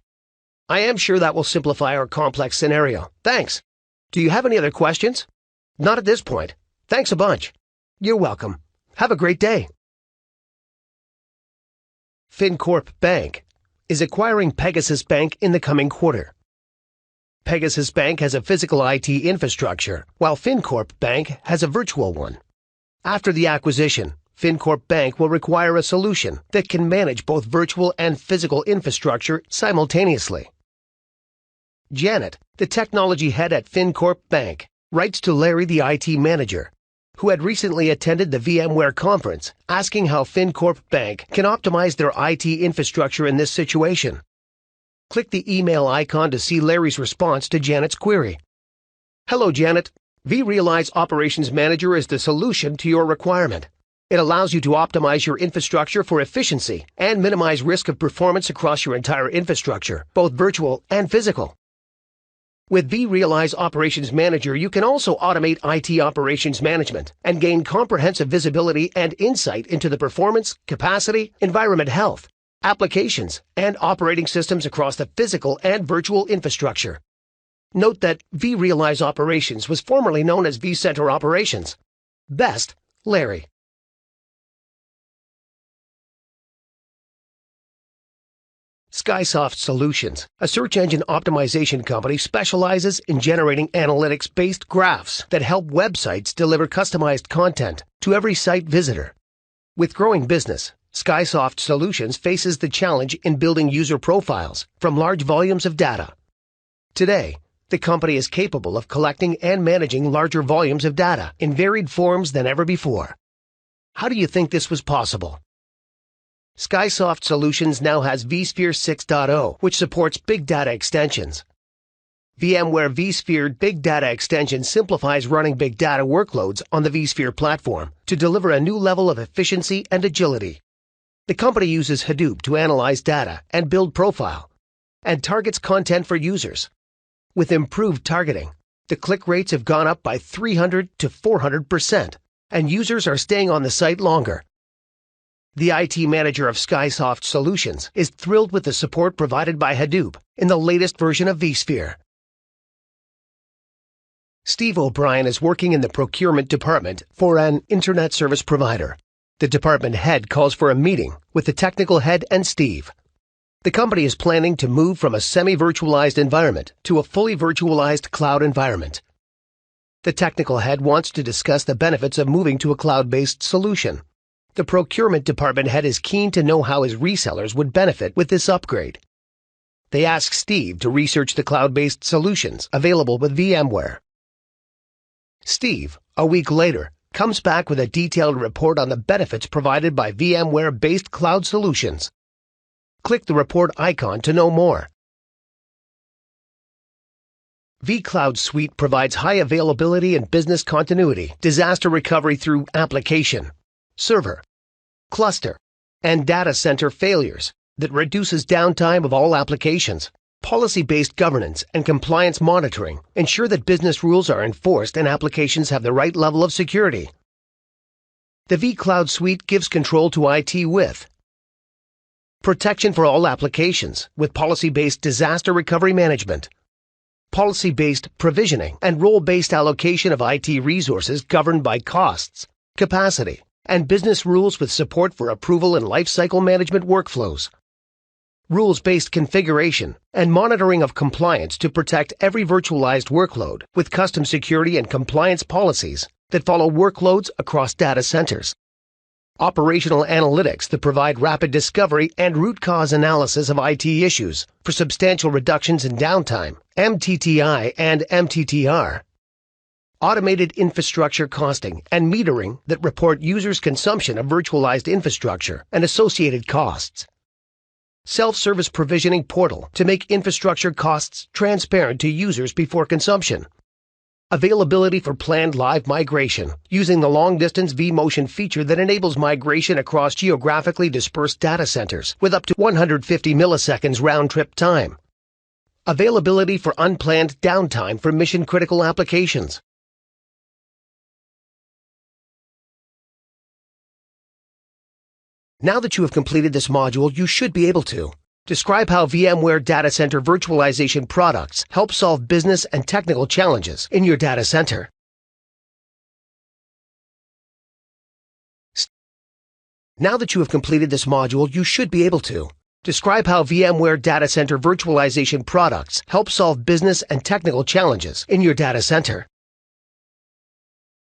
I am sure that will simplify our complex scenario. Thanks. Do you have any other questions? Not at this point. Thanks a bunch. You're welcome. Have a great day. FinCorp Bank is acquiring Pegasus Bank in the coming quarter. Pegasus Bank has a physical IT infrastructure, while FinCorp Bank has a virtual one. After the acquisition, FinCorp Bank will require a solution that can manage both virtual and physical infrastructure simultaneously. Janet, the technology head at FinCorp Bank, writes to Larry, the IT manager, who had recently attended the VMware conference, asking how FinCorp Bank can optimize their IT infrastructure in this situation. Click the email icon to see Larry's response to Janet's query. Hello, Janet. vRealize Operations Manager is the solution to your requirement. It allows you to optimize your infrastructure for efficiency and minimize risk of performance across your entire infrastructure, both virtual and physical. With vRealize Operations Manager, you can also automate IT operations management and gain comprehensive visibility and insight into the performance, capacity, environment health, applications, and operating systems across the physical and virtual infrastructure. Note that vRealize Operations was formerly known as vCenter Operations. Best, Larry. Skysoft Solutions, a search engine optimization company, specializes in generating analytics-based graphs that help websites deliver customized content to every site visitor. With growing business, Skysoft Solutions faces the challenge in building user profiles from large volumes of data. Today, the company is capable of collecting and managing larger volumes of data in varied forms than ever before. How do you think this was possible? Skysoft Solutions now has vSphere 6.0, which supports big data extensions. VMware vSphere Big Data Extension simplifies running big data workloads on the vSphere platform to deliver a new level of efficiency and agility. The company uses Hadoop to analyze data and build profile, and targets content for users. With improved targeting, the click rates have gone up by 300 to 400%, and users are staying on the site longer. the IT manager of Skysoft Solutions, is thrilled with the support provided by Hadoop in the latest version of vSphere. Steve O'Brien is working in the procurement department for an internet service provider. The department head calls for a meeting with the technical head and Steve. The company is planning to move from a semi-virtualized environment to a fully virtualized cloud environment. The technical head wants to discuss the benefits of moving to a cloud-based solution. The procurement department head is keen to know how his resellers would benefit with this upgrade. They ask Steve to research the cloud-based solutions available with VMware. Steve, a week later, comes back with a detailed report on the benefits provided by VMware-based cloud solutions. Click the report icon to know more. vCloud Suite provides high availability and business continuity, disaster recovery through application, server, cluster, and data center failures that reduces downtime of all applications. Policy-based governance and compliance monitoring ensure that business rules are enforced and applications have the right level of security. The vCloud Suite gives control to IT with protection for all applications with policy-based disaster recovery management, policy-based provisioning and role-based allocation of IT resources governed by costs, capacity, and business rules with support for approval and lifecycle management workflows. Rules-based configuration and monitoring of compliance to protect every virtualized workload with custom security and compliance policies that follow workloads across data centers. Operational analytics that provide rapid discovery and root cause analysis of IT issues for substantial reductions in downtime, MTTI and MTTR. Automated infrastructure costing and metering that report users' consumption of virtualized infrastructure and associated costs. Self-service provisioning portal to make infrastructure costs transparent to users before consumption. Availability for planned live migration using the long-distance vMotion feature that enables migration across geographically dispersed data centers with up to 150 milliseconds round-trip time. Availability for unplanned downtime for mission-critical applications. Now that you have completed this module, you should be able to describe how VMware Data Center virtualization products help solve business and technical challenges in your data center. Now that you have completed this module, you should be able to describe how VMware Data Center virtualization products help solve business and technical challenges in your data center.